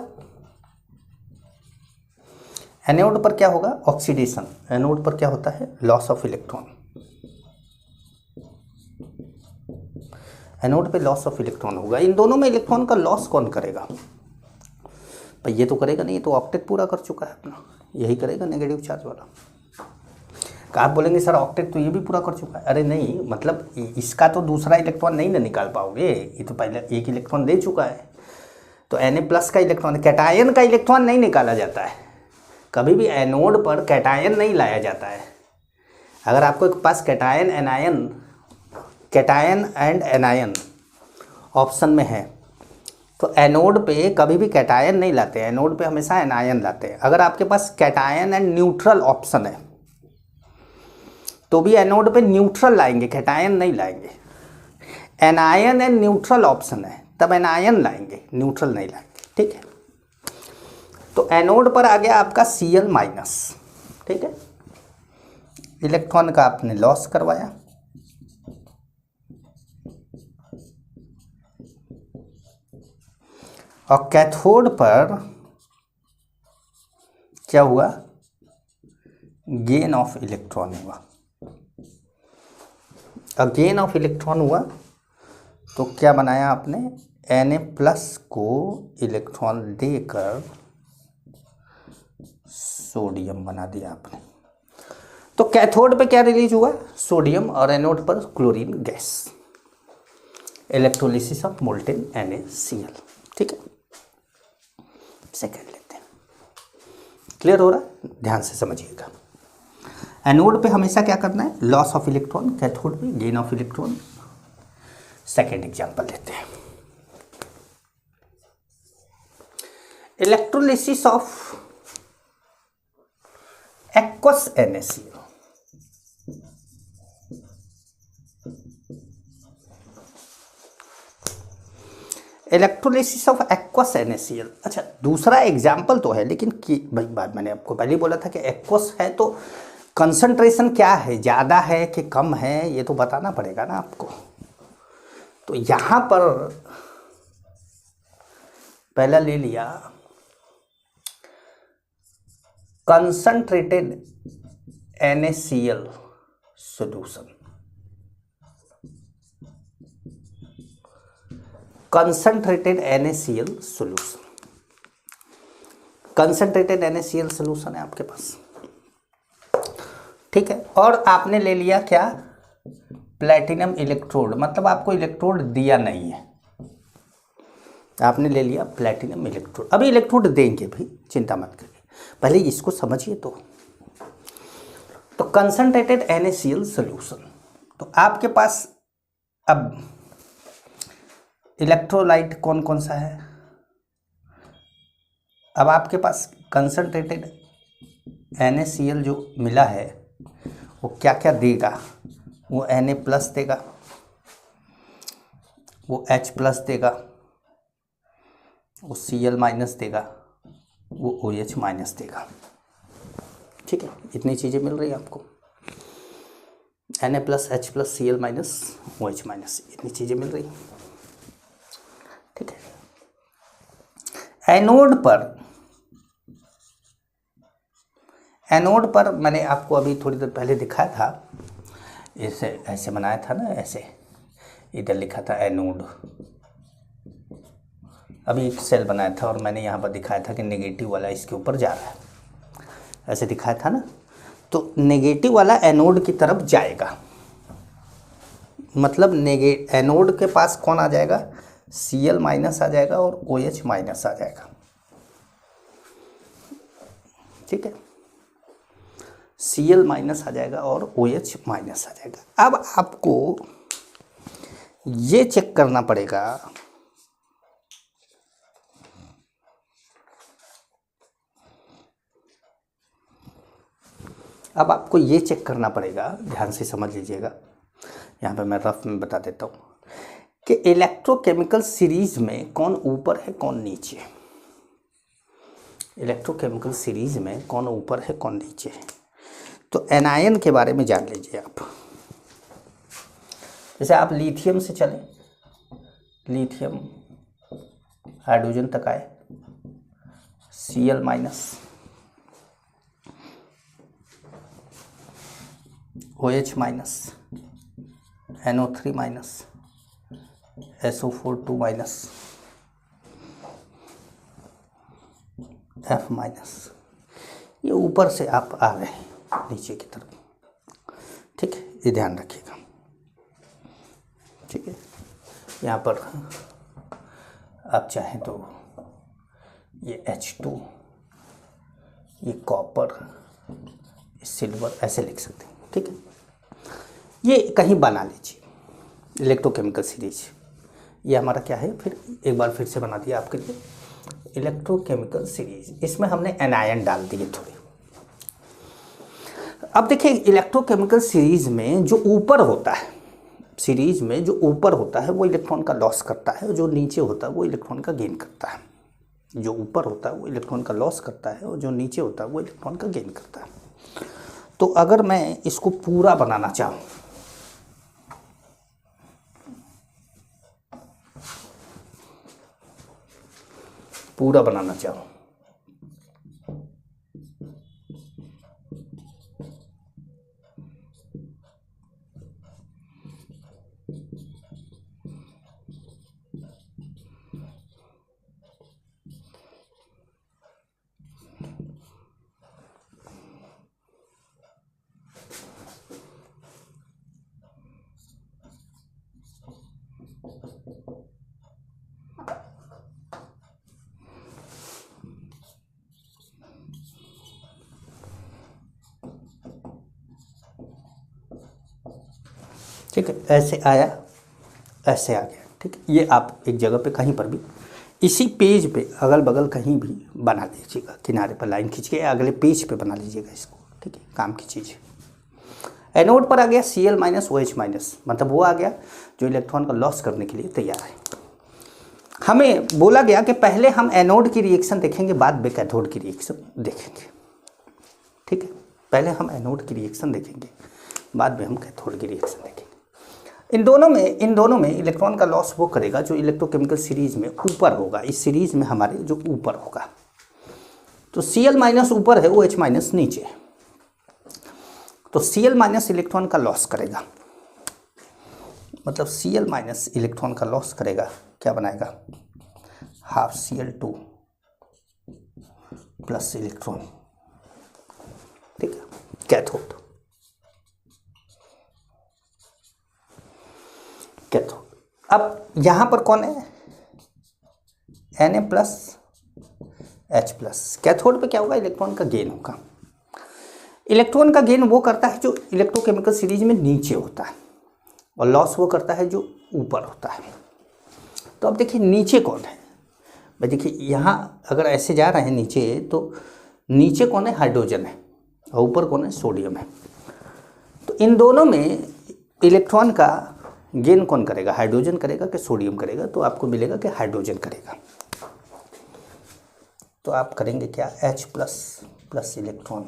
एनोड पर क्या होगा? ऑक्सीडेशन। एनोड पर क्या होता है? Loss of electron. एनोड पे लॉस ऑफ इलेक्ट्रॉन होगा। इन दोनों में इलेक्ट्रॉन का लॉस कौन करेगा? भाई ये तो करेगा नहीं, तो ऑक्टेट पूरा कर चुका है अपना, यही करेगा नेगेटिव चार्ज वाला। आप बोलेंगे सर ऑक्टेट तो ये भी पूरा कर चुका है। अरे नहीं, मतलब इसका तो दूसरा इलेक्ट्रॉन नहीं ना निकाल पाओगे, ये तो पहले एक इलेक्ट्रॉन दे चुका है। तो Na+ का इलेक्ट्रॉन, कैटायन का इलेक्ट्रॉन नहीं निकाला जाता है कभी भी। एनोड पर कैटायन नहीं लाया जाता है। अगर आपको एक पास कैटायन एंड एनायन ऑप्शन में है, तो एनोड पे कभी भी कैटायन नहीं लाते हैं, एनोड पे हमेशा एनायन लाते हैं। अगर आपके पास कैटायन एंड न्यूट्रल ऑप्शन है, तो भी एनोड पे न्यूट्रल लाएंगे, कैटायन नहीं लाएंगे। एनायन एंड न्यूट्रल ऑप्शन है, तब एनायन लाएंगे, न्यूट्रल नहीं लाएंगे, ठीक है। तो एनोड पर आ गया आपका Cl-, ठीक है। इलेक्ट्रॉन का आपने लॉस करवाया, और कैथोड पर क्या हुआ? गेन ऑफ इलेक्ट्रॉन हुआ। अब गेन ऑफ इलेक्ट्रॉन हुआ तो क्या बनाया आपने? Na+ को इलेक्ट्रॉन देकर सोडियम बना दिया आपने। तो कैथोड पे क्या रिलीज हुआ? सोडियम, और एनोड पर chlorine gas. Electrolysis of molten NaCl, ठीक है। सेकेंड लेते हैं। क्लियर हो रहा है? ध्यान से समझिएगा। एनोड पे हमेशा क्या करना है, लॉस ऑफ इलेक्ट्रॉन, कैथोड पे gain of electron. Second example लेते हैं, electrolysis of aqueous NaCl। Electrolysis of aqueous NaCl। अच्छा, दूसरा एग्जाम्पल तो है, लेकिन भाई बात मैंने आपको पहले ही बोला था कि एक्वस है तो कंसंट्रेशन क्या है, ज़्यादा है कि कम है, ये तो बताना पड़ेगा ना आपको। तो यहाँ पर पहला ले लिया concentrated NaCl solution. Concentrated NaCl solution, concentrated NaCl solution है आपके पास, ठीक है। और आपने ले लिया क्या, प्लेटिनम इलेक्ट्रोड, मतलब आपको इलेक्ट्रोड दिया नहीं है, आपने ले लिया प्लेटिनम इलेक्ट्रोड। अभी इलेक्ट्रोड देंगे भाई, चिंता मत करिए, पहले इसको समझिए। तो कंसंट्रेटेड NaCl सॉल्यूशन, तो आपके पास अब इलेक्ट्रोलाइट कौन कौन सा है, अब आपके पास कंसंट्रेटेड NaCl जो मिला है वो क्या क्या देगा, वो Na+ देगा, वो H+ देगा, वो Cl- देगा, वो OH- देगा, ठीक है। इतनी चीज़ें मिल रही है आपको, Na+, H+, Cl-, OH-, इतनी चीज़ें मिल रही, ठीक है। एनोड पर मैंने आपको अभी थोड़ी देर पहले दिखाया था, इसे ऐसे बनाया था ना, ऐसे इधर लिखा था एनोड, अभी एक सेल बनाया था और मैंने यहाँ पर दिखाया था कि नेगेटिव वाला इसके ऊपर जा रहा है, ऐसे दिखाया था ना। तो नेगेटिव वाला एनोड की तरफ जाएगा, मतलब एनोड के पास कौन आ जाएगा, Cl- आ जाएगा और OH- आ जाएगा, ठीक है। Cl- आ जाएगा और OH- आ जाएगा। अब आपको ये चेक करना पड़ेगा, अब आपको ये चेक करना पड़ेगा, ध्यान से समझ लीजिएगा, यहाँ पे मैं रफ में बता देता हूँ कि इलेक्ट्रोकेमिकल सीरीज में कौन ऊपर है कौन नीचे, इलेक्ट्रोकेमिकल सीरीज में कौन ऊपर है कौन नीचे है। तो एनायन के बारे में जान लीजिए आप, जैसे आप लिथियम से चले, लिथियम हाइड्रोजन तक आए, Cl-, OH-, NO3-, SO4 2-, F-, ये ऊपर से आप आ रहे हैं नीचे की तरफ, ठीक है, ये ध्यान रखिएगा, ठीक है। यहाँ पर आप चाहें तो ये H2, ये कॉपर, सिल्वर ऐसे लिख सकते हैं, ठीक है। ये कहीं बना लीजिए इलेक्ट्रोकेमिकल सीरीज, ये हमारा क्या है, फिर एक बार फिर से बना दिया आपके लिए इलेक्ट्रोकेमिकल सीरीज, इसमें हमने एनायन डाल दिए थोड़े। अब देखिए इलेक्ट्रोकेमिकल सीरीज में जो ऊपर होता है, सीरीज में जो ऊपर होता है वो इलेक्ट्रॉन का लॉस करता है, जो नीचे होता है वो इलेक्ट्रॉन का गेन करता है, जो ऊपर होता है वो इलेक्ट्रॉन का लॉस करता है और जो नीचे होता है वो इलेक्ट्रॉन का गेन करता है। तो अगर मैं इसको पूरा बनाना चाहूँ, पूरा बनाना चाहूँ, ठीक है, ऐसे आया, ऐसे आ गया। ठीक है, ये आप एक जगह पे कहीं पर भी इसी पेज पे अगल बगल कहीं भी बना लीजिएगा, किनारे पर लाइन खींच के अगले पेज पे बना लीजिएगा इसको। ठीक है, काम की चीज़ है। एनोड पर आ गया Cl माइनस OH माइनस, मतलब वो आ गया जो इलेक्ट्रॉन का लॉस करने के लिए तैयार है। हमें बोला गया कि पहले हम एनोड की रिएक्शन देखेंगे, बाद में कैथोड की रिएक्शन देखेंगे। ठीक है, पहले हम एनोड की रिएक्शन देखेंगे, बाद में हम कैथोड की रिएक्शन देखेंगे। इन दोनों में इलेक्ट्रॉन का लॉस वो करेगा जो इलेक्ट्रोकेमिकल सीरीज में ऊपर होगा, इस सीरीज में हमारे जो ऊपर होगा। तो Cl माइनस ऊपर है, OH माइनस नीचे, तो Cl माइनस इलेक्ट्रॉन का लॉस करेगा, मतलब Cl माइनस इलेक्ट्रॉन का लॉस करेगा, क्या बनाएगा, हाफ Cl2 प्लस इलेक्ट्रॉन। ठीक है, कैथोड। अब यहां पर कौन है, Na plus H plus. Cathode पे क्या होगा, इलेक्ट्रॉन का गेन होगा। इलेक्ट्रॉन का गेन वो करता है जो इलेक्ट्रोकेमिकल सीरीज में नीचे होता है, और लॉस वो करता है जो ऊपर होता है। तो अब देखिए नीचे कौन है भाई, देखिए यहाँ अगर ऐसे जा रहे हैं नीचे, तो नीचे कौन है, हाइड्रोजन है, और ऊपर कौन है, सोडियम है। तो इन दोनों में इलेक्ट्रॉन का गेन कौन करेगा, हाइड्रोजन करेगा कि सोडियम करेगा, तो आपको मिलेगा कि हाइड्रोजन करेगा। तो आप करेंगे क्या, H प्लस प्लस इलेक्ट्रॉन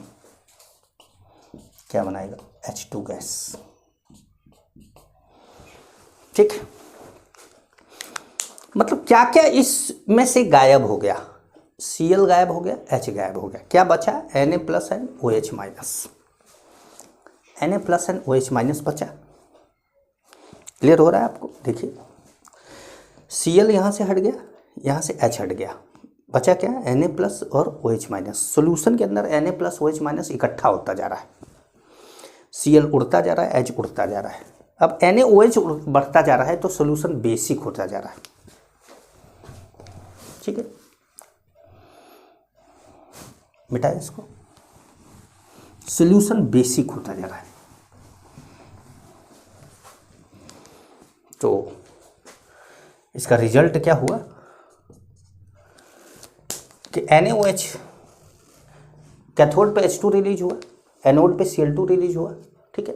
क्या बनाएगा, H2 गैस। ठीक, मतलब क्या क्या इसमें से गायब हो गया, Cl गायब हो गया, H गायब हो गया, क्या बचा, Na plus and OH minus. Na plus and OH minus बचा। क्लियर हो रहा है आपको, देखिए Cl यहाँ से हट गया, यहाँ से H हट गया, बचा क्या, Na प्लस और OH माइनस। सोल्यूशन के अंदर Na प्लस OH माइनस इकट्ठा होता जा रहा है, Cl उड़ता जा रहा है, H उड़ता जा रहा है। अब NaOH बढ़ता जा रहा है, तो सोल्यूशन बेसिक होता जा रहा है। ठीक है, मिटाएं इसको, सोल्यूशन बेसिक होता जा रहा है। तो इसका रिजल्ट क्या हुआ कि NaOH कैथोड पे H2 रिलीज हुआ, एनोड पे Cl2 रिलीज हुआ। ठीक है,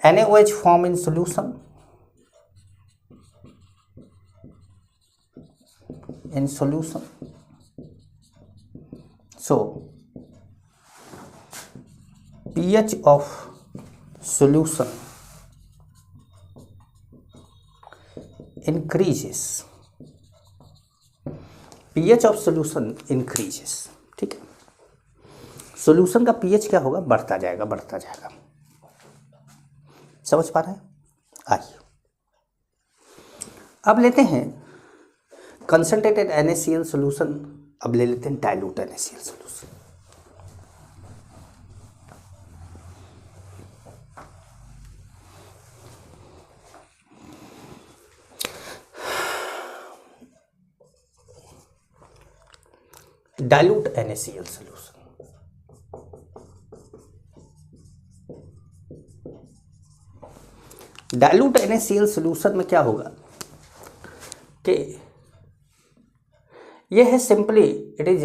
NaOH form in solution, so pH of solution increases, pH of solution increases। ठीक है, सॉल्यूशन का pH क्या होगा, बढ़ता जाएगा, बढ़ता जाएगा। समझ पा रहे हैं, आइए अब लेते हैं कंसंट्रेटेड NaCl सॉल्यूशन, अब ले लेते हैं dilute NaCl solution. Dilute NaCl solution, dilute NaCl solution में क्या होगा कि यह है simply, it is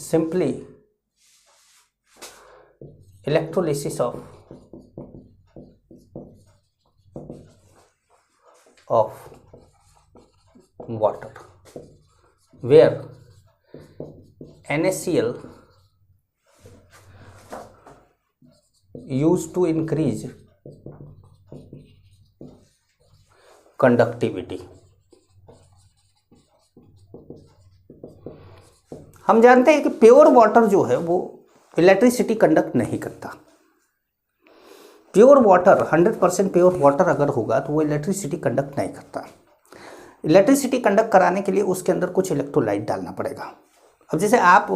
simply electrolysis of water, where NaCl used to increase conductivity। हम जानते हैं कि प्योर वाटर जो है वो इलेक्ट्रिसिटी कंडक्ट नहीं करता। प्योर वाटर 100% प्योर वाटर अगर होगा तो वो इलेक्ट्रिसिटी कंडक्ट नहीं करता। इलेक्ट्रिसिटी कंडक्ट कराने के लिए उसके अंदर कुछ इलेक्ट्रोलाइट डालना पड़ेगा। अब जैसे आप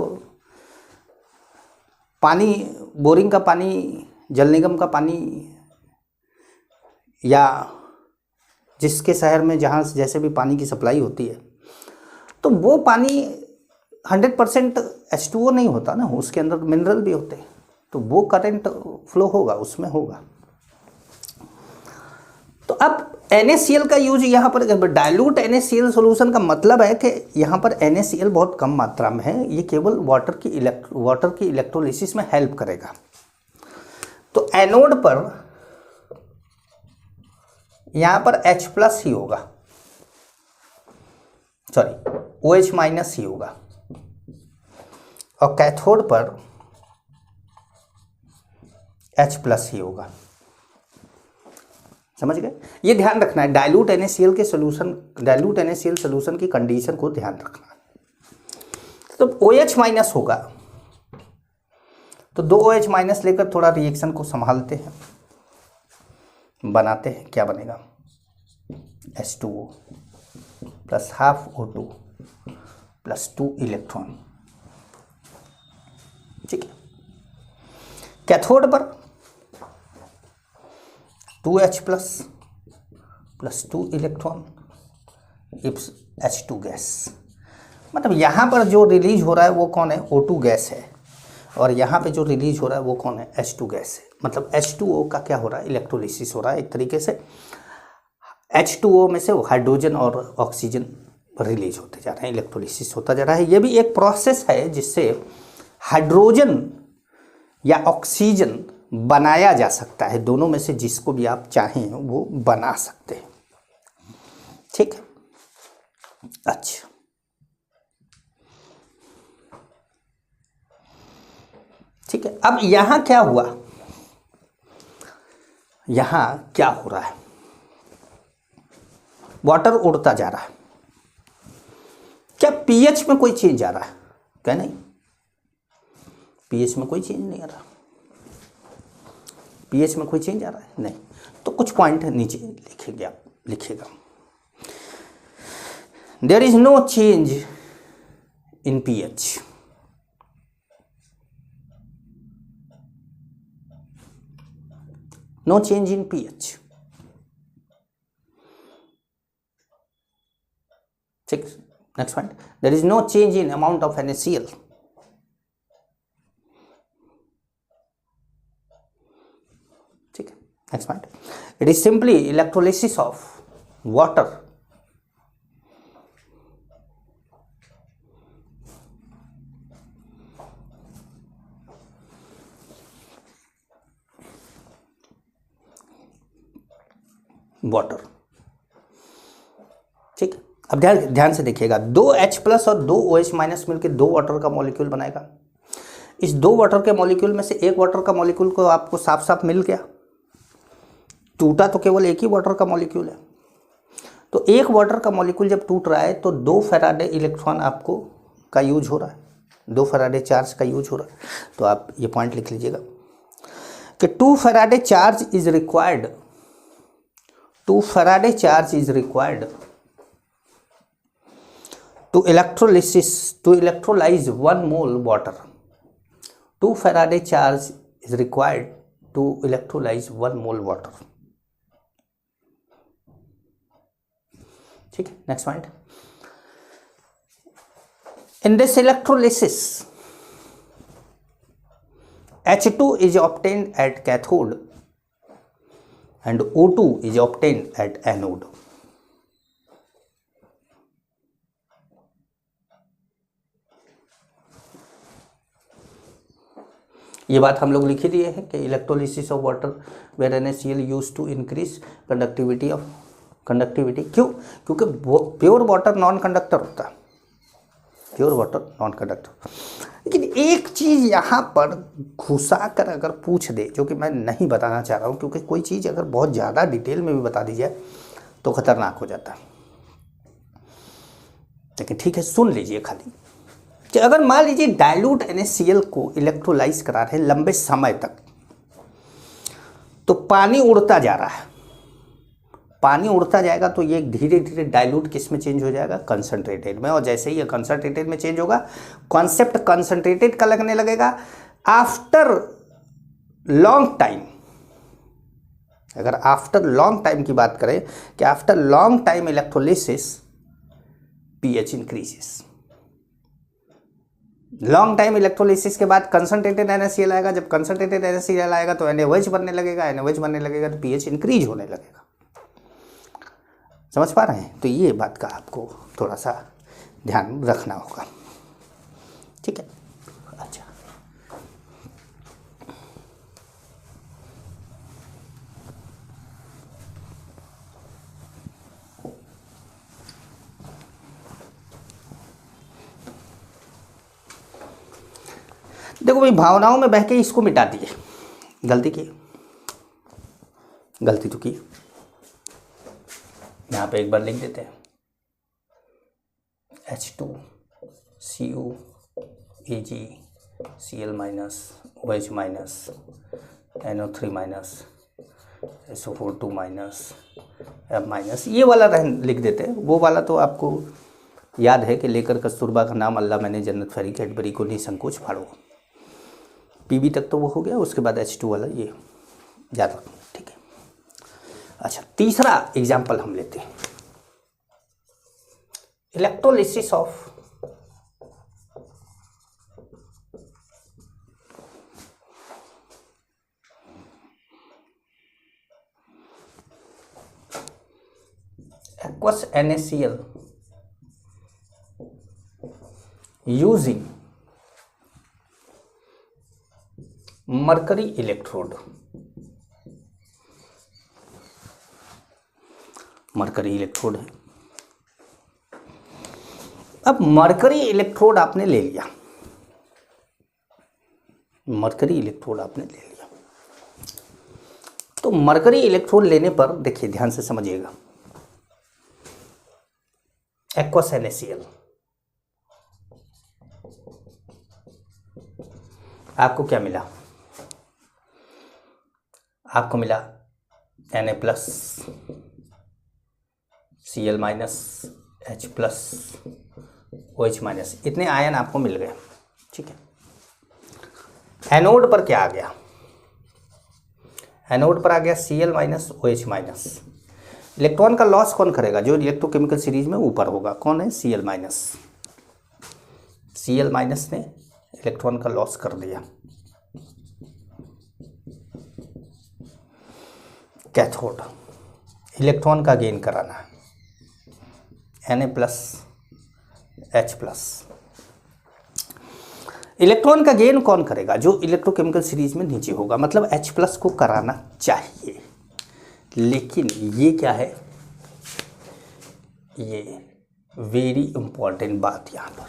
पानी, बोरिंग का पानी, जल निगम का पानी, या जिसके शहर में जहाँ जैसे भी पानी की सप्लाई होती है, तो वो पानी 100% H2O नहीं होता ना, उसके अंदर मिनरल भी होते हैं। तो वो करंट फ्लो होगा, उसमें होगा। तो अब NaCl का यूज यहाँ पर, डाइल्यूट NaCl सॉल्यूशन का मतलब है कि यहाँ पर NaCl बहुत कम मात्रा में है, ये केवल वाटर की इलेक्ट्रोलिसिस में हेल्प करेगा। तो एनोड पर यहाँ पर H+ ही होगा, सॉरी OH- ही होगा, और कैथोड पर H+ ही होगा। समझ गए? ये ध्यान रखना है, डाइल्यूट NaCl सॉल्यूशन की कंडीशन को ध्यान रखना है। तो OH- होगा, तो 2 OH- लेकर थोड़ा रिएक्शन को संभालते हैं, बनाते हैं, क्या बनेगा, H2O plus half O2 plus 2 electron. ठीक है। कैथोड पर 2H+ plus 2 electron इप्स H2 gas. मतलब यहाँ पर जो रिलीज हो रहा है वो कौन है, O2 गैस है, और यहाँ पे जो रिलीज हो रहा है वो कौन है, H2 गैस है। मतलब H2O का क्या हो रहा है, इलेक्ट्रोलिसिस हो रहा है एक तरीके से। H2O में से हाइड्रोजन और ऑक्सीजन रिलीज होते जा रहे हैं, इलेक्ट्रोलिसिस होता जा रहा है। ये भी एक प्रोसेस है जिससे हाइड्रोजन या ऑक्सीजन बनाया जा सकता है, दोनों में से जिसको भी आप चाहें वो बना सकते हैं। ठीक है, अच्छा, ठीक है। अब यहां क्या हुआ, यहां क्या हो रहा है, वाटर उड़ता जा रहा है। क्या पीएच में कोई चेंज आ रहा है, क्या नहीं, पीएच में कोई चेंज नहीं आ रहा, पीएच में कोई चेंज आ रहा है नहीं। तो कुछ पॉइंट नीचे लिखेंगे आप, लिखिएगा, there is no change in pH. No change in pH. ठीक, next point, there is no change in amount of NaCl। ठीक है, next point, it is simply electrolysis of water water. ठीक है, अब ध्यान से देखिएगा, 2H+ और 2 OH- मिलकर 2 वाटर का मॉलिक्यूल बनाएगा। इस 2 वाटर के मॉलिक्यूल में से एक वाटर का मॉलिक्यूल को आपको साफ साफ मिल गया, टूटा तो केवल एक ही वाटर का मॉलिक्यूल है। तो एक वाटर का मॉलिक्यूल जब टूट रहा है तो 2 फैराडे इलेक्ट्रॉन आपको का यूज हो रहा है, 2 फैराडे चार्ज का यूज हो रहा है। तो आप ये पॉइंट लिख लीजिएगा कि 2 Faraday charge is required, 2 Faraday charge is required to electrolyze 1 mole water. 2 Faraday charge is required to electrolyze 1 mole water. ठीक है, next point, in this electrolysis H2 is obtained at cathode and O2 is obtained at anode. ये बात हम लोग लिख ही दिए हैं कि electrolysis of water where NaCl use to increase conductivity. क्यों? क्योंकि प्योर वाटर नॉन कंडक्टर होता है, प्योर वाटर नॉन कंडक्टर। लेकिन एक चीज़ यहाँ पर घुसा कर अगर पूछ दे, जो कि मैं नहीं बताना चाह रहा हूँ, क्योंकि कोई चीज़ अगर बहुत ज़्यादा डिटेल में भी बता दी जाए तो खतरनाक हो जाता है। लेकिन ठीक है, सुन लीजिए खाली कि अगर मान लीजिए डाइल्यूट NaCl को इलेक्ट्रोलाइज करा रहे हैं लंबे समय तक, तो पानी उड़ता जा रहा है, पानी उड़ता जाएगा तो ये धीरे धीरे डाइल्यूट किस में चेंज हो जाएगा, कंसंट्रेटेड में। और जैसे ही ये कंसंट्रेटेड में चेंज होगा, कॉन्सेप्ट कंसंट्रेटेड का लगने लगेगा। आफ्टर लॉन्ग टाइम, अगर आफ्टर लॉन्ग टाइम की बात करें कि after long time electrolysis pH increases, long time electrolysis के बाद कंसंट्रेटेड NaCl आएगा। जब कंसंट्रेटेड NaCl आएगा तो NaOH बनने लगेगा, NaOH बनने लगेगा तो pH इंक्रीज होने लगेगा। समझ पा रहे हैं? तो ये बात का आपको थोड़ा सा ध्यान रखना होगा, ठीक है। अच्छा, देखो भाई, भावनाओं में बह के इसको मिटा दिए, गलती की, गलती तो की। यहाँ पे एक बार लिख देते हैं H2CO Ag Cl minus OH minus NO3 minus SO4 2 minus F minus, ये वाला लिख देते हैं। वो वाला तो आपको याद है कि लेकर कस्तूरबा का नाम अल्लाह मैंने जन्नत फेरी कैडबरी को निसंकोच फाड़ो, PB तक तो वो हो गया। उसके बाद H2 वाला ये याद रखना, ठीक है। अच्छा, तीसरा एग्जाम्पल हम लेते हैं, electrolysis of aqueous NaCl using mercury electrode. Mercury electrode है। अब मरकरी इलेक्ट्रोड आपने ले लिया, मरकरी इलेक्ट्रोड आपने ले लिया, तो मरकरी इलेक्ट्रोड लेने पर देखिए ध्यान से समझिएगा, aqueous NaCl आपको क्या मिला? आपको मिला Na plus Cl minus H plus OH minus, इतने आयन आपको मिल गए, ठीक है। एनोड पर क्या आ गया? एनोड पर आ गया Cl minus OH minus. Electron का लॉस कौन करेगा? जो इलेक्ट्रोकेमिकल सीरीज में ऊपर होगा, कौन है? Cl minus. Cl माइनस ने इलेक्ट्रॉन का लॉस कर दिया। कैथोड, इलेक्ट्रॉन का गेन कराना है, Na plus H plus. Electron का गेन कौन करेगा? जो इलेक्ट्रोकेमिकल सीरीज में नीचे होगा, मतलब H प्लस को कराना चाहिए। लेकिन ये क्या है? ये वेरी इंपॉर्टेंट बात यहाँ पर,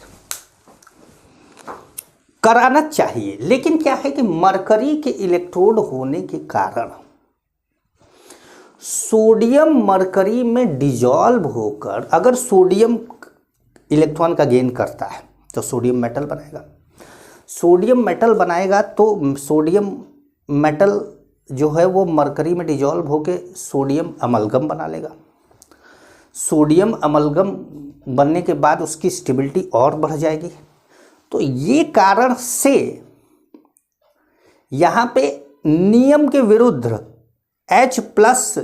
कराना चाहिए। लेकिन क्या है कि मरकरी के इलेक्ट्रोड होने के कारण सोडियम मरकरी में डिजॉल्व होकर, अगर सोडियम इलेक्ट्रॉन का गेन करता है तो सोडियम मेटल बनाएगा। सोडियम मेटल बनाएगा तो सोडियम मेटल जो है वो मरकरी में डिजॉल्व होकर सोडियम अमलगम बना लेगा। सोडियम अमलगम बनने के बाद उसकी स्टेबिलिटी और बढ़ जाएगी। तो ये कारण से यहाँ पे नियम के विरुद्ध H प्लस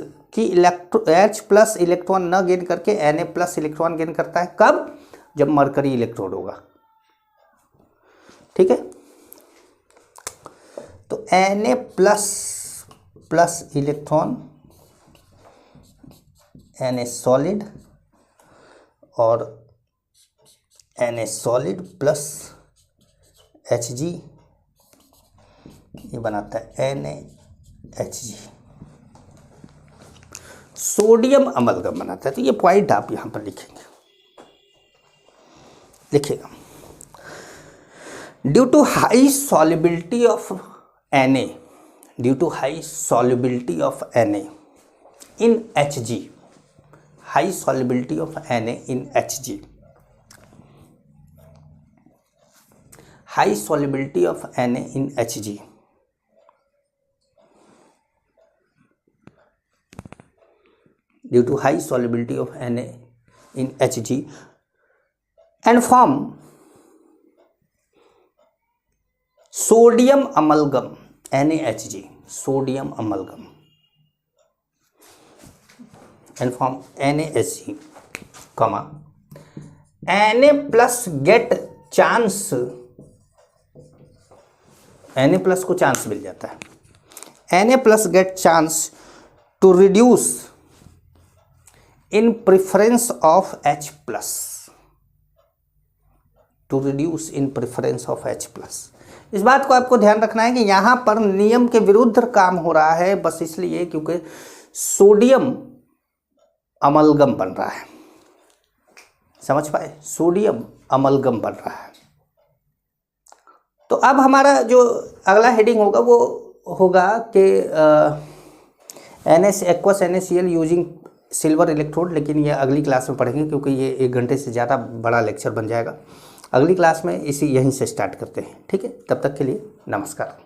इलेक्ट्रॉन न गेन करके Na प्लस इलेक्ट्रॉन गेन करता है। कब? जब मरकरी इलेक्ट्रोड होगा, ठीक है। तो Na plus electron, Na solid और Na सॉलिड प्लस Hg, ये बनाता है NaHg, सोडियम अमलगम बनाता है। तो ये पॉइंट आप यहां पर लिखेंगे, लिखिएगा। Due to high solubility of Na, due to high solubility of Na in Hg, high solubility of Na in Hg, high solubility of Na in Hg, due to high solubility of Na in Hg and form sodium amalgam, NaHg, sodium amalgam and form NaHg, comma Na plus get chance Na+ को चांस मिल जाता है। Na+ get chance to reduce in preference of H+, to reduce in preference of H+। इस बात को आपको ध्यान रखना है कि यहाँ पर नियम के विरुद्ध काम हो रहा है, बस इसलिए क्योंकि सोडियम अमलगम बन रहा है। समझ पाए, सोडियम अमलगम बन रहा है। तो अब हमारा जो अगला हेडिंग होगा वो होगा कि aqueous NaCl using silver electrode, लेकिन ये अगली क्लास में पढ़ेंगे क्योंकि ये 1 घंटे से ज़्यादा बड़ा लेक्चर बन जाएगा। अगली क्लास में यहीं से स्टार्ट करते हैं। ठीक है, तब तक के लिए नमस्कार।